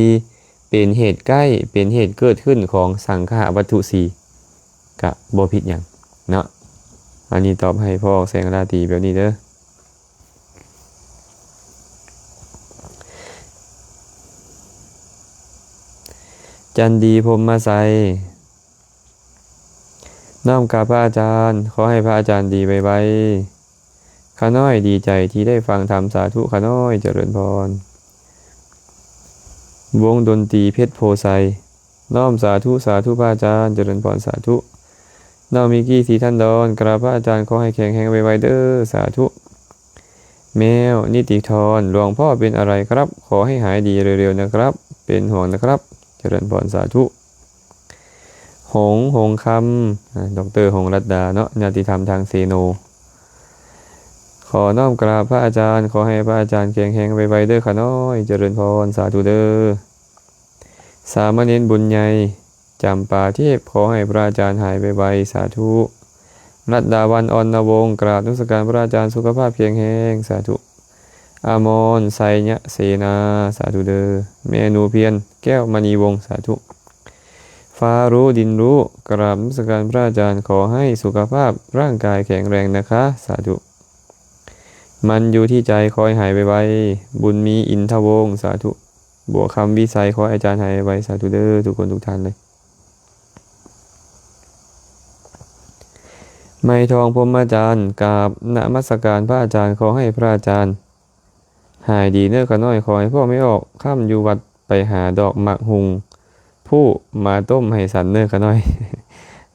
เป็นเหตุใกล้เป็นเหตุเกิดขึ้นของสังฆะวัตถุสีกะบ่ผิดอย่างเนาะอันนี้ตอบให้พ่อแสงราตรีแบบนี้เด้อจันดีพรหมไสยน้อมกราบพระอาจารย์ขอให้พระอาจารย์ดีไวๆข้าน้อยดีใจที่ได้ฟังธรรมสาธุข้าน้อยเจริญพรวงดนตรีเพชรโพไซน้อมสาธุสาธุพระอาจารย์เจริญพรสาธุน้อมมิกี้สีท่านดอนกราบพระอาจารย์ขอให้แข็งแรงไวๆเด้อสาธุแมวนิติธรหลวงพ่อเป็นอะไรครับขอให้หายดีเร็วๆนะครับเป็นห่วงนะครับเจริญพรสาธุหงคำดร.หงรัตดาเนาะญาติธรรมทางเซโนขอน้อมกราบพระอาจารย์ขอให้พระอาจารย์แข็งแรงไวๆเด้อข้าน้อยเจริญพรสาธุเด้อสามเณรบุญใหญ่จำปาเทพขอให้พระอาจารย์หายไวๆสาธุรัตดาวันอรวงศ์กราบนมัสการพระอาจารย์สุขภาพแข็งแรงสาธุอามรไซญะเสนาสาธุเด้อแม่นูเพียรแก้วมณีวงศ์สาธุฟ้ารู้ดินรู้กราบนมัสการพระอาจารย์ขอให้สุขภาพร่างกายแข็งแรงนะคะสาธุมันอยู่ที่ใจคอยหายไวๆบุญมีอินทวงศ์สาธุบัวคำวิสัยขออาจารย์หายไวสาธุเด้อทุกคนทุกท่านเลยไม้ทองพรหมอาจารย์กราบนมัสการพระอาจารย์ขอให้พระอาจารย์หายดีเน้อขน้อยขอให้พ่อไม่ออกข้ามอยู่วัดไปหาดอกหมากหุงผู้มาต้มให้สันเน้อขน้อย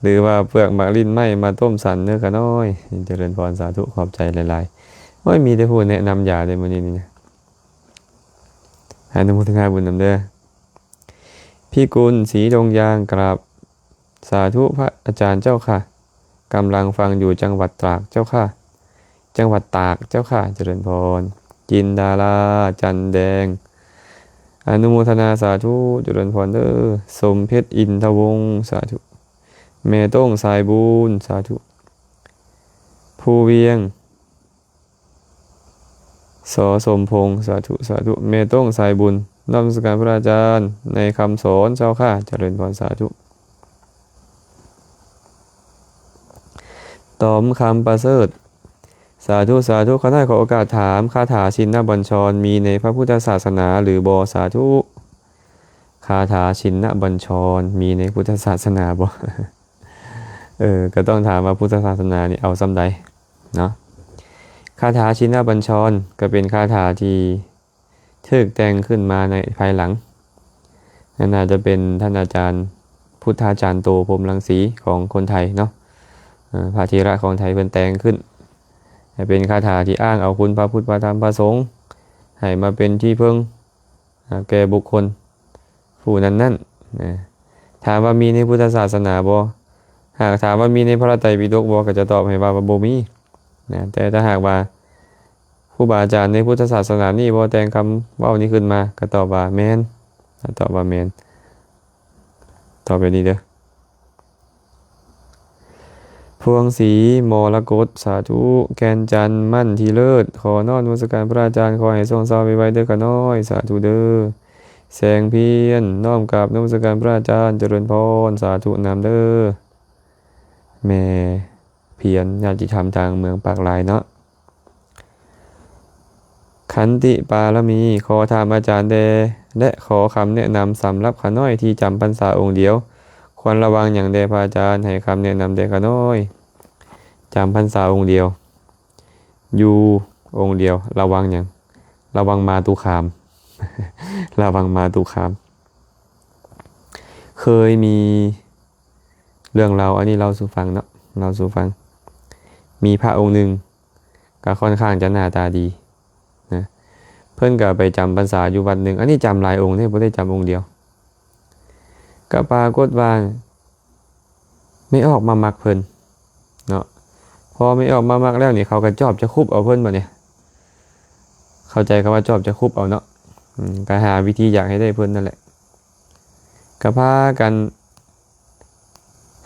หรือว่าเปลือกหมากลิ้นไหมมาต้มสันเน้อขน้อยเจริญพรสาธุขอบใจหลายๆไม่มีแต่ผู้แนะนำยาเลยมื้อนี้นี่อนุโมทนาบุญนำเด้อพี่กุลศรีดงยางกราบสาธุพระอาจารย์เจ้าค่ะกำลังฟังอยู่จังหวัดตากเจ้าค่ะจังหวัดตากเจ้าค่ะเจริญพรจินดาราจันแดงอนุโมทนาสาธุเจริญพรเด้อสมเพชรอินทวงศ์สาธุแม่ต้องสายบุญสาธุภูเวียงสอสมพงศ์สาธุสาธุแม่ต้องสายบุญนมัสการพระอาจารย์ในคำสอนเจ้าค่ะเจริญพรสาธุตอมคำประเสริฐสาธุสาธุขอได้ขอโอกาสถามคาถาชินนบัญชรมีในพระพุทธศาสนาหรือบสาธุคาถาชินนบัญชรมีในพุทธศาสนาบ่ ก็ต้องถามว่าพุทธศาสนานี่เอาซ้ำใดเนาะคาถาชินนบัญชรก็เป็นคาถาที่ถูกแต่งขึ้นมาในภายหลังน่าจะเป็นท่านอาจารย์พุทธาจารย์โตพรหมรังสีของคนไทยเนาะพระเถระของไทยเพิ่นแต่งขึ้นเป็นคาถาที่อ้างเอาคุณพระพุทธพระธรรมพระสงฆ์ให้มาเป็นที่พึ่งแก่บุคคลผู้นั้นถามว่ามีในพุทธศาสนาบ่หากถามว่ามีในพระไตรปิฎกบ่ก็จะตอบให้ว่าบ่มีแต่ถ้าหากว่าครูบาอาจารย์ในพุทธศาสนานี่บ่แต่งคำเว้านี้ขึ้นมาก็ตอบว่าแม่นตอบว่าแม่นตอบแบบนี้เด้อพวงศรีมรกตสาธุแกนจันทร์มั่นทีเลิศขอนอนนมัสการพระอาจารย์ขอให้ทรงเศร้าไว้เด้อขะน้อยสาธุเด้อแสงเพียรน้อมกราบนมัสการพระอาจารย์เจริญพรสาธุนามเด้อแม่เพียรญาติธรรมทางเมืองปากลายเนาะขันติปารมีขอถามอาจารย์แดและขอคำแนะนำสำหรับขะน้อยที่จำพรรษาองค์เดียวควรระวังอย่างใดพระอาจารย์ให้คำแนะนำแด่ขะน้อยจำพรรษาองค์เดียวอยู่องค์เดียวระวังอย่างระวังมาตุคาม ระวังมาตุคามเคยมีเรื่องเราอันนี้เราสู่ฟังเนาะเราสู่ฟังมีพระองค์หนึ่งก็ค่อนข้างจะหน้าตาดีนะเพิ่ พิ่นก็ไปจำพรรษาอยู่วัดหนึ่งอันนี้จำหลายองค์เนี่ยบ่ได้จำองค์เดียวก็ปรากฏว่าไม่ออกมามักเพิ่นเนาะพอไม่ออกมามักแล้วนี่เขาก็จอบจะคุบเอาเพิ่นบ่เนี่ยเข้าใจคำว่าจอบจะคุบเอาเนาะก็หาวิธีอยากให้ได้เพิ่นนั่นแหละก็พากัน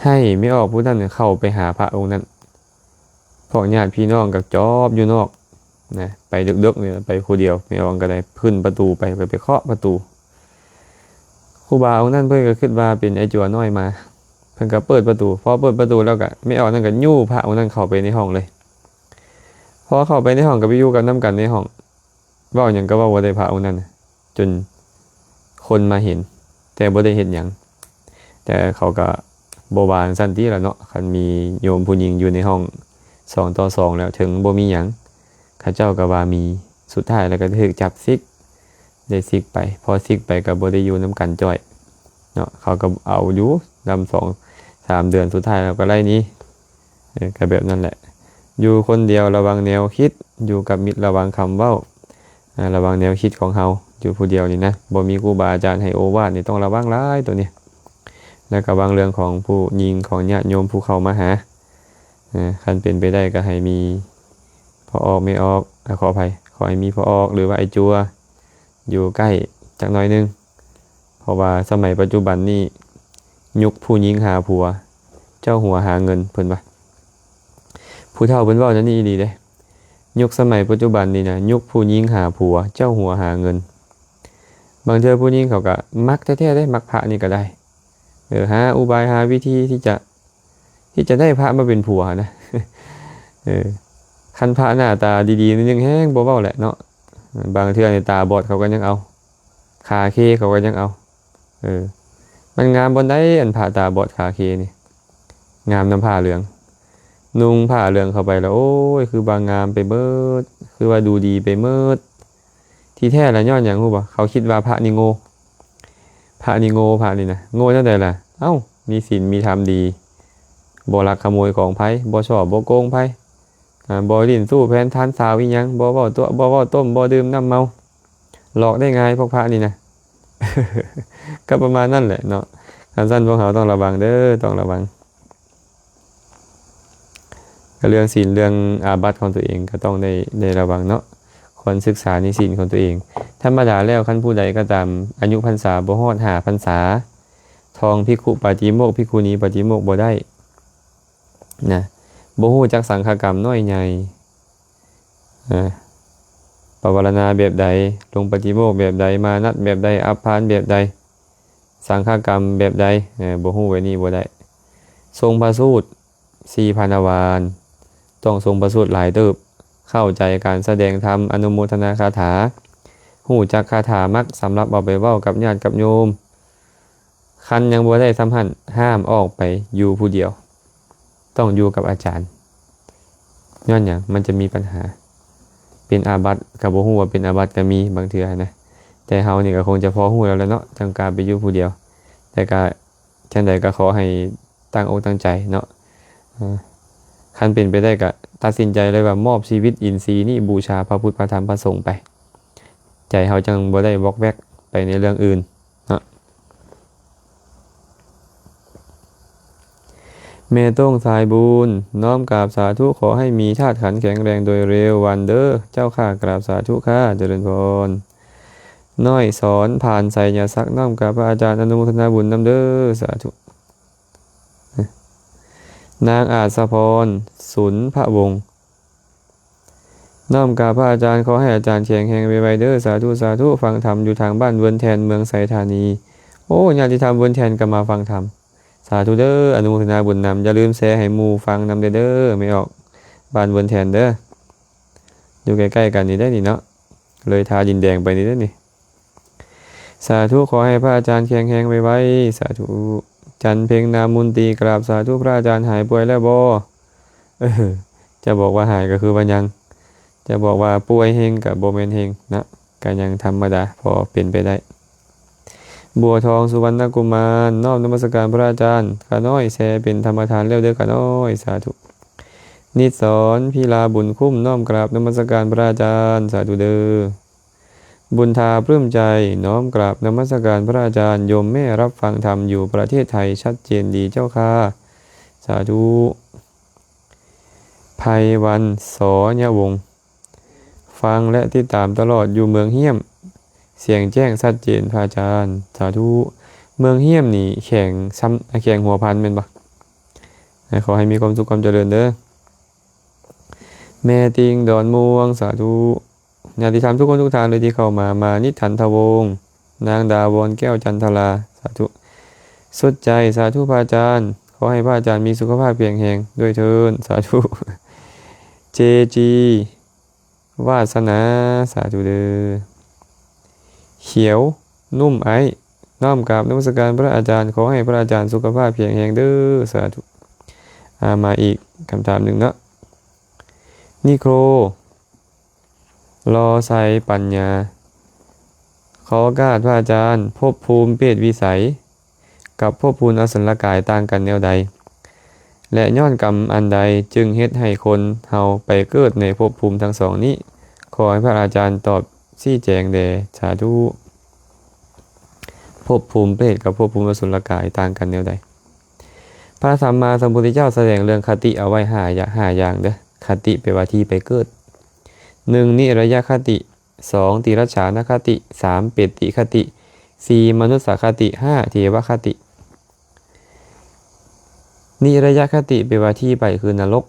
ให้ไม่ออกผู้นั้นเข้าไปหาพระองค์นั้นพวกญาติพี่น้องกับจอบอยู่นอกนะไปดึกๆเนี่ยไปคนเดียวไม่ออกก็ได้ขึ้นประตูไปเคาะประตูครูบาองค์นั้นเพิ่นก็คิดว่าเป็นไอ้จัวน้อยมาเพิ่นก็เปิดประตูพอเปิดประตูแล้วก็ไม่ออกนั่นก็ยู่พระองค์นั้นเข้าไปในห้องเลยพอเข้าไปในห้องก็ไปอยู่กับน้ำกันในห้องเว้าหยังก็เว้าบ่ได้พระองค์นั้นจนคนมาเห็นแต่บ่ได้เฮ็ดหยังแต่เขาก็บ่วางซั่นติล่ะเนาะคันมีโยมผู้หญิงอยู่ในห้อง2 ต่อ 2แล้วถึงบ่มีหยังข้าเจ้าก็ว่ามีสุดท้ายแล้วก็ถูกจับซิกได้ซิกไปพอซิกไปก็บ่ได้อยู่นํกันจ้อยเนาะเขาก็เอาอยู่นำ2-3 เดือนสุดท้ายแล้วก็ไล่นี้ก็แบบนั้นแหละอยู่คนเดียวระวังแนวคิดอยู่กับมิตรระวังคำเว้าระวังแนวคิดของเฮาอยู่ผู้เดียวนี่นะบ่มีครูบาอาจารย์ให้โอวาทนี่ต้องระวังหลายตัวนี้แล้วก็วางเรื่องของผู้ยิงของญาติโยมผู้เข้ามาหาคันเป็นไปได้ก็ให้มีพอออกไม่ออกขออภัยขอให้มีพอออกหรือว่าไอ้จัวอยู่ใกล้จักหน่อยนึงเพราะว่าสมัยปัจจุบันนี้ยุคผู้หญิงหาผัวเจ้าหัวหาเงินเพิ่นว่าผู้เฒ่าเพิ่นเว้านั่นนี่ดีเด้ยุคสมัยปัจจุบันนี้นะยุคผู้หญิงหาผัวเจ้าหัวหาเงินบางเทื่อผู้หญิงเขาก็มักแท้ๆได้มักพระนี่ก็ได้หาอุบายหาวิธีที่จะได้พระมาเป็นผัวนะคันพระหน้าตาดีๆนี่ยังแห้งบ่เว้าแหละเนาะบางเทื่อในตาบอดเขาก็ยังเอาขาเคเขาก็ยังเอามันงามบนได้อันผ้าตาบอดขาเคนี่งามน้ำผ้าเหลืองนุ่งผ้าเหลืองเข้าไปแล้วโอ้ยคือบางงามไปเบิดคือว่าดูดีไปเมิดที่แท้แล้วย้อนหยังฮู้บ่เขาคิดว่าพระนี่โง่พระนี่โง่พระนี่นะโง่จังได๋ล่ะเอ้ามีศีลมีธรรมดีบ่ลักขโมยของไผบ่ชอบบ่โกงไผบ่ลิ้นสู้แผนทานสาวอีหยังบ่เว้าตัวบ่เว้าต้มบ่ดื่มน้ำเมาหลอกได้ง่ายพวกพระนี่นะ ก็ประมาณนั้นแหละเนาะท่านพวกเขาต้องระวังเด้อต้องระวังเรื่องศีลเรื่องอาบัติของตัวเองก็ต้องได้ระวังเนาะควรศึกษาในศีลของตัวเองธรรมดาแล้วคันผู้ใดก็ตามอายุพรรษาบ่ฮอด5 พรรษาทองภิกขุปาจิโมกข์ภิกขุณีปาจิโมกข์บ่ได้นะบ่ฮู้จักสังฆกรรมน้อยใหญ่ปวารณาแบบใดลงปฏิโมกข์แบบใดมานัดแบบใดอัปพานแบบใดสังฆกรรมแบบใดบ่ฮู้ไว้นี่บ่ได้ทรงพระสูตร4 พานวารต้องทรงพระสูตรหลายเติบเข้าใจการแสดงธรรมอนุโมทนาคาถาฮู้จักคาถามักสำหรับเอาไปเว้ากับญาติกับโยมคันยังบ่ได้สัมพันธ์ห้ามออกไปอยู่ผู้เดียวต้องอยู่กับอาจารย์ย้อนหยังมันจะมีปัญหาเป็นอาบัติก็บ่ฮู้ว่าเป็นอาบัติก็มีบางเทื่อนะแต่เฮานี่ก็คงจะพอฮู้แล้วเนาะจังการไปอยู่ผู้เดียวแต่ก็จังใดก็ขอให้ตั้งอกตั้งใจเนาะคันเป็นไปได้ก็ตัดสินใจเลยว่ามอบชีวิตอินทรีย์นี่บูชาพระพุทธพระธรรมพระสงฆ์ไปใจเฮาจังบ่ได้วอกแวกไปในเรื่องอื่นเนาะเมต้องสายบุญน้อมกราบสาธุขอให้มีธาตุขันธ์แข็งแรงโดยเร็ววันเด้อเจ้าข้ากราบสาธุข้าเจริญพรน้อยสอนผ่านใส่ยาซักน้อมกราบพระอาจารย์อนุโมทนาบุญนำเด้อสาธุนางอาสพรสุนพระวงศ์น้อมกราบพระอาจารย์ขอให้อาจารย์แข็งแรงไวๆเด้อสาธุสาธุฟังธรรมอยู่ทางบ้านเวิร์นแทนเมืองไสธานีโอ้ญาติธรรมเวิร์นแทนก็มาฟังธรรมสาธุเด้ออนุโมทนาบุญนำอย่าลืมแชร์ให้หมู่ฟังนำเด้อไม่ออกบ้านเวิร์นแทนเด้ออยู่ใกล้ๆกันนี่ได้นี่เนาะเลยทาดินแดงไปนี่ได้นี่สาธุขอให้พระอาจารย์แข็งแรงไวๆสาธุจันเพ็งนามมุนตรีกราบสาธุพระอาจารย์หายป่วยแล้วบ่จะบอกว่าหายก็คือว่ายังจะบอกว่าป่วยเฮงกับบ่แม่นเฮงนะก็ยังธรรมดาพอเป็นไปได้บัวทองสุวรรณกุมารน้อมนมัสการพระอาจารย์ข้าน้อยแชร์เป็นธรรมทานเร็วเด้อข้าน้อยสาธุนิสรพิลาบุญคุ้มน้อมกราบนมัสการพระอาจารย์สาธุเด้อ บุญทาปลื้มใจน้อมกราบนมัสการพระอาจารย์โยมแม่รับฟังธรรมอยู่ประเทศไทยชัดเจนดีเจ้าค่ะสาธุภัยวันสยวงศ์ฟังและติดตามตลอดอยู่เมืองเฮี้ยมเสียงแจ้งชัดเจนพระอาจารย์สาธุเมืองเฮี้ยมนี่แข่งหัวพันเป็นปะขอให้มีความสุขความเจริญเด้อแม่ติงดอนม่วงสาธุญาติธรรมทุกคนทุกทางเลยที่เข้ามานิทันทวงศ์นางดาวรแก้วจันทราสาธุสุดใจสาธุพระอาจารย์ขอให้พระอาจารย์มีสุขภาพเพียงแรงด้วยเถิดสาธุเจจีวาสนาสาธุเด้อเขียวนุ่มไอน้อมกราบนมัสการพระอาจารย์ขอให้พระอาจารย์สุขภาพเพียงแรงเด้อสาธุมาอีกคำถามหนึ่งเนาะนิโครรอไซปัญญาขอกราบพระอาจารย์ภพภูมิเปรตวิสัยกับภพภูมิอสุรกายต่างกันแนวใดและย้อนกรรมอันใดจึงเฮ็ดให้คนเฮาไปเกิดในภพภูมิทั้งสองนี้ขอให้พระอาจารย์ตอบชี้แจงแด่สาธุภพภูมิเปรตกับภพภูมิอสุรกายต่างกันแนวใดพระสัมมาสัมพุทธเจ้าแสดงเรื่องคติเอาไว้ห้าอย่างเด้อคติแปลว่าที่ไปเกิด1นิระยะคติ2ติรัจฉานคติ3เปตติคติ4มนุสสคติ5เทวคตินิระยะคติแปลว่าที่ไปคือนรก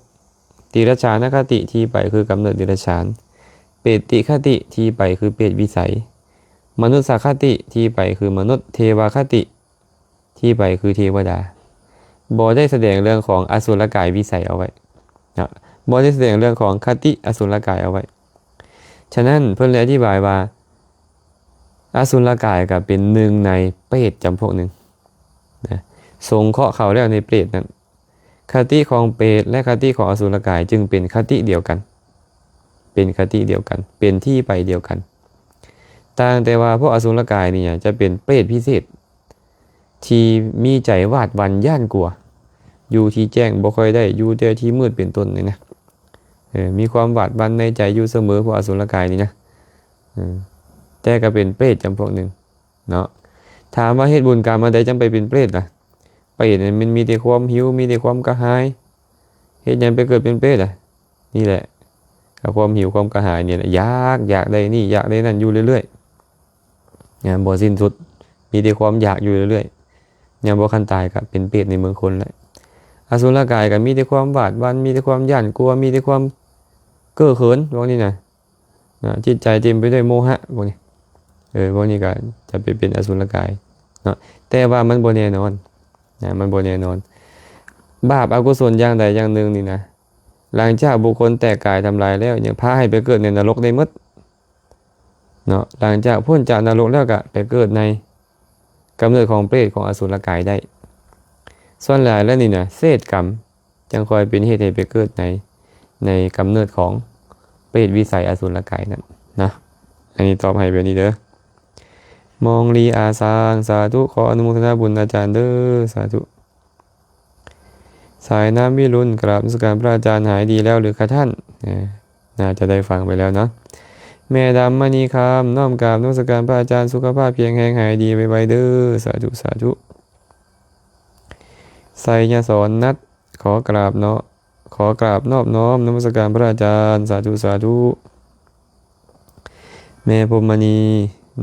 ติรัจฉานคติที่ไปคือกำเนิดเดรัจฉานเปตติคติที่ไปคือเปรตวิสัยมนุสสคติที่ไปคือมนุษย์เทวคติที่ไปคือเทวดาบ่ได้แสดงเรื่องของอสุรกายวิสัยเอาไว้นะบ่ได้แสดงเรื่องของคติอสุรกายเอาไว้ฉะนั้นเพิ่นเลยอธิบายว่าอสุรกายก็เป็นหนึ่งในเปรตจำพวกหนึ่งนะสงเคราะห์เขาแล้วในเปรตนั้นคติของเปรตและคติของอสุรกายจึงเป็นคติเดียวกันเป็นคติเดียวกันเป็นที่ไปเดียวกันต่างแต่ว่าพวกอสุรกายนี่จะเป็นเปรตพิเศษที่มีใจวาดหวั่นย่านกลัวอยู่ที่แจ้งบ่ค่อยได้อยู่แต่ที่มืดเป็นต้นนี่นะมีความหวาดหวั่นในใจอยู่เสมอพวกอสุรกายนี่นะแต่ก็เป็นเปรตจำพวกหนึ่งเนาะถามว่าเหตุบุญกรรมอะไรจังไปเป็นเปรตล่ะเปรตเนี่ยมันมีแต่ความหิวมีแต่ความกระหายเหตุยังไปเกิดเป็นเปรตอ่ะนี่แหละกับความหิวความกระหายเนี่ยอยากได้นี่อยากได้นั่นอยู่เรื่อยๆงานบ่สิ้นสุดมีแต่ความอยากอยู่เรื่อยๆงานบ่คันตายกับเป็นเปรตในเมืองคนเลยอสุรกายก็มีแต่ความหวาดหวั่นมีแต่ความย่านกลัวมีแต่ความเก้อเขินพวกนี้นะจิตใจเต็มไปด้วยโมหะพวกนี้พวกนี้ก็จะไปเป็นอสุรกายเนาะแต่ว่ามันบ่แน่นอนมันบ่แน่นอนบาปอกุศลอย่างใดอย่างหนึ่งนี่นะหลังจากบุคคลแตกกายทำลายแล้วยังพาให้ไปเกิดในนรกได้หมดเนาะหลังจากพ้นจากนรกแล้วก็ไปเกิดในกำเนิดของเปรตของอสุรกายได้ส่วนหลายแล้วนี่นะเศษกรรมจังคอยเป็นเหตุให้ไปเกิดในกำเนิดของเปรตวิสัยอสุรกายนั่นนะอันนี้ตอบให้แบบนี้เด้อมองลีอาซางสาธุขออนุโมทนาบุญอาจารย์เด้อสาธุสายน้ำวิรุณกราบนมัสการพระอาจารย์หายดีแล้วหรือคะท่านน่าจะได้ฟังไปแล้วเนาะแม่ดำมณีคำน้อมกราบนมัสการพระอาจารย์สุขภาพเพียงแรงหายดีไวๆเด้อสาธุสาธุไสยสอนนัดขอกราบเนาะขอกราบนอบน้อมนมัสการพระอาจารย์สาธุสาธุแม่พรหมณี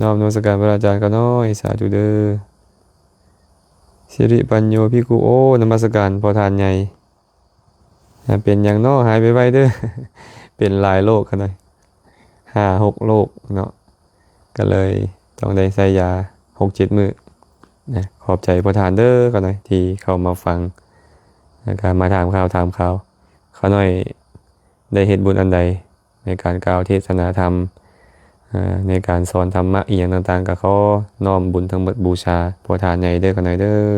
น้อมนมัสการพระอาจารย์ก็น้อยสาธุเด้อสิริปัญโยภิกขุโอนมัสการพอทานใหญ่เป็นอย่างน้อหายไปไวเด้อ เป็นหลายโรคกันเลย5-6 โรคเนาะก็เลยต้องได้ใส่ยา6-7 มื้อนะขอบใจพอทานเด้อก็หน่อยที่เข้ามาฟังการมาถามข่าวเขาหน่อยได้เฮ็ดบุญอันใดในการกล่าวเทศนาธรรมในการสอนธรรมะอีกอย่างต่างๆก็ขอน้อมบุญทั้งหมดบูชาพระทานใหญ่เด้อกันหน่อยเด้อ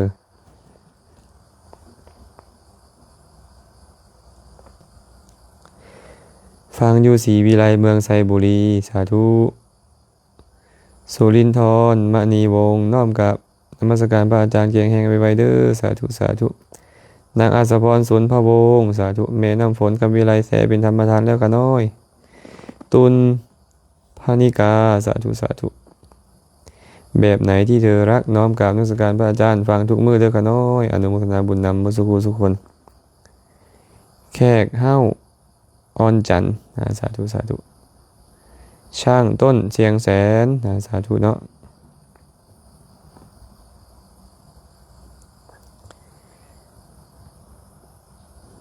ฟังอยู่ศรีวิไลเมืองไซบุรีสาธุสุรินทร์มณีวงศ์น้อมกับนมัสการพระอาจารย์เกียงแห่งไวๆเด้อสาธุสาธุนางอาสาพรสุนทรวงศ์สาธุแม่น้ำฝนกับวิไลแสเป็นธรรมทานแล้วกันน้อยตุลภ านิกาสาธุสาธุแบบไหนที่เธอรักน้อมกราบนมัสการพระอาจารย์ฟังทุกมื้อเด้อค่ะน้อยอนุโมทนาบุญนำมุสุขุสุขคนแขกเฮ้าออนจันทร์สาธุสาธุช่างต้นเชียงแสนสาธุเนาะ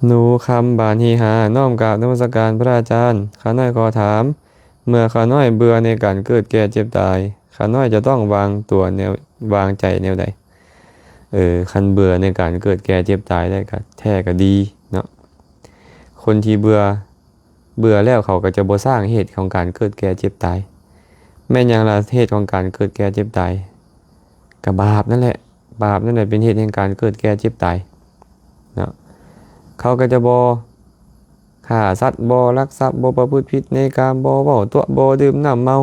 หนูคำบานฮีหาน้อมกราบนมัสการพระอาจารย์ข้าน้อยขอถามเมื่อข้าน้อยเบื่อในการเกิดแก่เจ็บตายข้าน้อยจะต้องวางตัวแนววางใจแนวใดคันเบื่อในการเกิดแก่เจ็บตายได้ก็แท้ก็ดีเนาะคนที่เบื่อแล้วเขาก็จะบ่สร้างเหตุของการเกิดแก่เจ็บตายแม้นอย่างละเหตุของการเกิดแก่เจ็บตายก็บาปนั่นแหละบาปนั่นแหละเป็นเหตุแห่งการเกิดแก่เจ็บตายเนาะเขาก็จะบ่ฆ่าสัตว์บ่ลักทรัพย์บ่ประพฤติผิดในกามบ่เว้าตัวบ่ดื่มน้ำเมา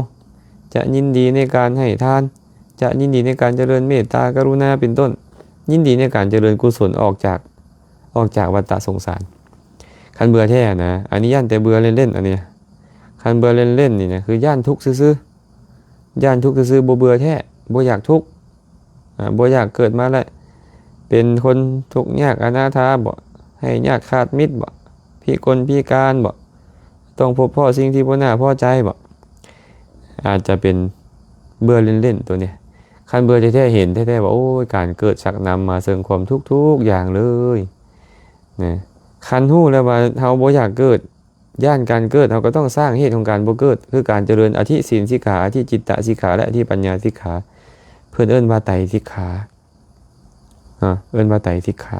จะยินดีในการให้ทานจะยินดีในการเจริญเมตตากรุณาเป็นต้นยินดีในการเจริญกุศลออกจากวัฏสงสารคันเบื่อแท้นะอันนี้ย่านแต่เบื่อเล่นๆอันนี้คันเบื่อเล่นๆนี่นะคือย่านทุกข์ซื่อๆย่านทุกข์ซื่อๆบ่เบื่อแท้บ่อยากทุกข์บ่อยากเกิดมาแล้วเป็นคนทุกข์ยากอนาถาบ่ให้ยากขาดมิตรบ่พิกลพิการบ่ต้องพบพ่อสิ่งที่บ่น่าพอใจบ่อาจจะเป็นเบื่อเล่นๆตัวเนี้ยคันเบื่อแท้ๆเห็นแท้ๆว่าโอ้ยการเกิดชักนำมาซึ่งความทุกข์ๆอย่างเลยนะคันฮู้แล้วว่าเฮาบ่อยากเกิดย่านการเกิดเฮาก็ต้องสร้างเหตุของการบ่เกิดคือการเจริญอธิศีลสิกขาอธิจิตตสิกขาและอธิปัญญาสิกขาเพิ่นเอิ้นว่าไตรสิกขาเอิ้นว่าไตรสิกขา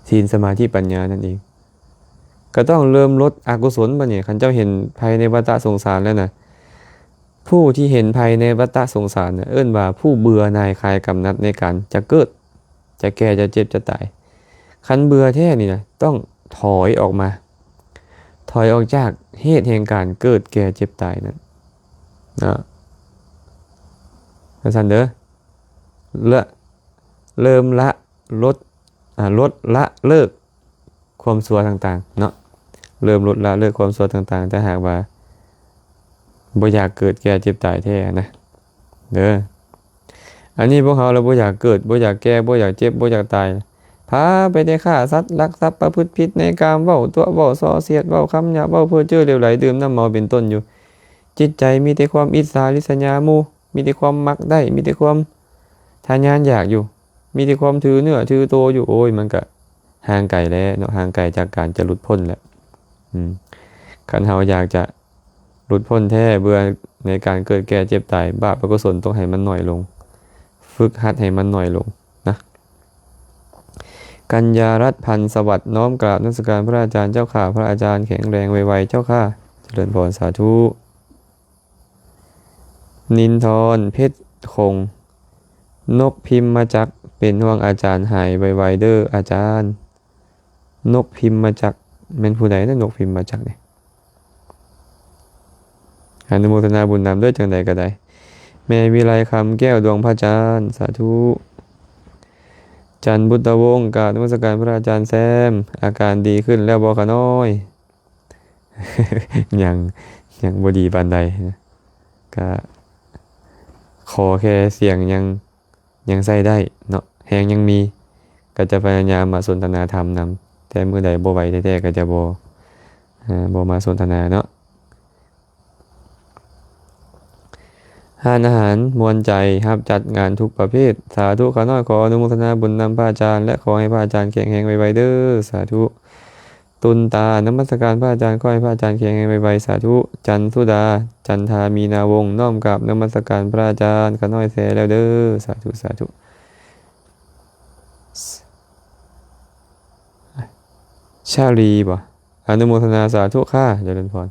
ศีลสมาธิปัญญานั่นเองก็ต้องเริ่มลดอกุศลบัดนี้คันเจ้าเห็นภัยในวัฏสงสารแล้วนะผู้ที่เห็นภัยในวัฏสงสารเอิ้นว่าผู้เบื่อหน่ายคลายกำหนัดในการจะเกิดจะแก่จะเจ็บจะตายคันเบื่อแท้นี่นะต้องถอยออกมาถอยออกจากเหตุแห่งการเกิดแก่เจ็บตายนั้นสั่นเด้อเริ่มลดละเลิกความชั่วต่างๆเนาะเริ่มลดละเลิกความชั่วต่างๆถ้าหากว่าบ่อยากเกิดแก่เจ็บตายแท้นะเด้ออันนี้พวกเราบ่อยากเกิดบ่อยากแก่บ่อยากเจ็บบ่อยากตายพาไปได้ฆ่าสัตว์ลักทรัพย์ประพฤติผิดในกามเว้าตัวเว้าส่อเสียดเว้าคำหยาบเว้าเพ้อเจ้อเลวไหลดื่มน้ำเมาเป็นต้นอยู่จิตใจมีแต่ความอิจฉาริษยาหมู่มีแต่ความมักได้มีแต่ความทะยานอยากอยู่มีแต่ความถือเนื้อถือตัวอยู่โอ้ยมันก็ห่างไกลแล้วเนาะห่างไกลจากการจะหลุดพ้นแล้วคันเฮาอยากจะหลุดพ้นแท้เบื่อในการเกิดแก่เจ็บตายบาปอกุศลต้องให้มันน้อยลงฝึกหัดให้มันน้อยลงนะกัญญารัตน์พันธ์สวัสดิ์น้อมกราบนมัสการพระอาจารย์เจ้าข้าพระอาจารย์แข็งแรงไวๆเจ้าข้าเจริญพรสาธุนินทรเพชรคงนกพิมพ์มาจักเป็นห่วงอาจารย์หายไวๆเด้ออาจารย์นกพิมพ์มาจักเป็นผู้ใดนะนกพิมพ์มาจักเนี่ยอนุโมทนาบุญนำด้วยจังใดก็ได้แม่วิไลคำแก้วดวงพระอาจารย์สาธุจันทร์บุตรวงศ์กราบนมัสการพระอาจารย์แซมอาการดีขึ้นแล้วบ่คะน้อย ยังบ่ดีปานใดนะก็ขอแค่เสียงยังใส่ได้เนาะแฮงยังมีก็จะพยายามมาสนทนาธรรมนำแต่เมื่อใดบ่ไหวแท้ๆก็จะบ่มาสนทนาเนาะหานอาหารมวลใจครับจัดงานทุกประเภทสาธุข้าน้อยขออนุโมทนาบุญนำพระอาจารย์และขอให้พระอาจารย์แข็งแรงไวๆเด้อสาธุตุนตานมัสการพระอาจารย์ขอให้พระอาจารย์แข็งแรงไวๆสาธุจันทุดาจันทามีนาวงศ์น้อมกราบนมัสการพระอาจารย์ข้าน้อยแท้แล้วเด้อสาธุสาธุชาลีบ่อนุโมทนาสาธุค่ะเจริญพร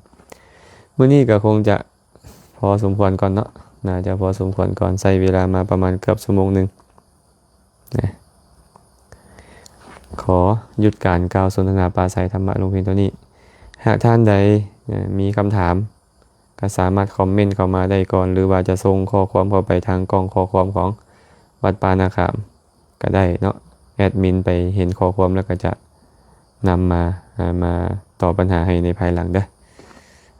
มื้อนี้ก็คงจะพอสมควรก่อนเนาะน่าจะพอสมควรก่อนใช้เวลามาประมาณเกือบชั่วโมงนึงนะขอหยุดการกล่าวสนทนาปราศัยธรรมะลงเพียงเท่านี้หากท่านใดมีคำถามก็สามารถคอมเมนต์เข้ามาได้ก่อนหรือว่าจะส่งข้อความเข้าไปทางกล่องข้อความของวัดปานาขามก็ได้เนาะแอดมินไปเห็นข้อความแล้วก็จะนำมาตอบปัญหาให้ในภายหลังเด้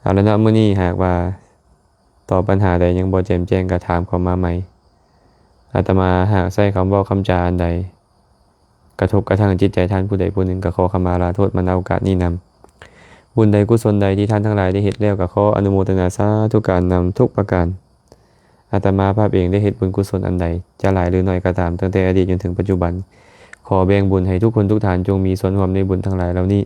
อ เอาละเนาะมื้อนี้หากว่าตอบปัญหาใดยังบ่แจ่มแจ้งก็ถามเข้ามาใหม่อาตมาหากใช้คำเว้าคำจาอันใดกระทบกระทั่งจิตใจท่านผู้ใดผู้หนึ่งก็ขอขมาลาโทษมาณโอกาสนี้นำบุญใดกุศลใดที่ท่านทั้งหลายได้เฮ็ดแล้วก็ขออนุโมทนาสาธุการนำทุกประการอาตมาภาพเองได้เฮ็ดบุญกุศลอันใดจะหลายหรือน้อยก็ตามตั้งแต่อดีตจนถึงปัจจุบันขอแบ่งบุญให้ทุกคนทุกท่านจงมีส่วนร่วมในบุญทั้งหลายเหล่านี้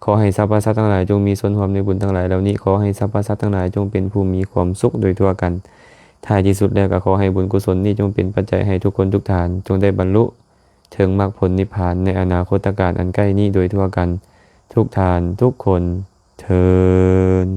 ขอให้สรรพสัตว์ทั้งหลายจงมีส่วนร่วมในบุญทั้งหลายเหล่านี้ขอให้สรรพสัตว์ทั้งหลายจงเป็นผู้มีความสุขโดยทั่วกันท้ายที่สุดแล้วก็ขอให้บุญกุศลนี้จงเป็นปัจจัยให้ทุกคนทุกท่านจงได้บรรลุถึงมรรคผลนิพพานในอนาคตการอันใกล้นี้โดยทั่วกันทุกท่านทุกคนเทอญ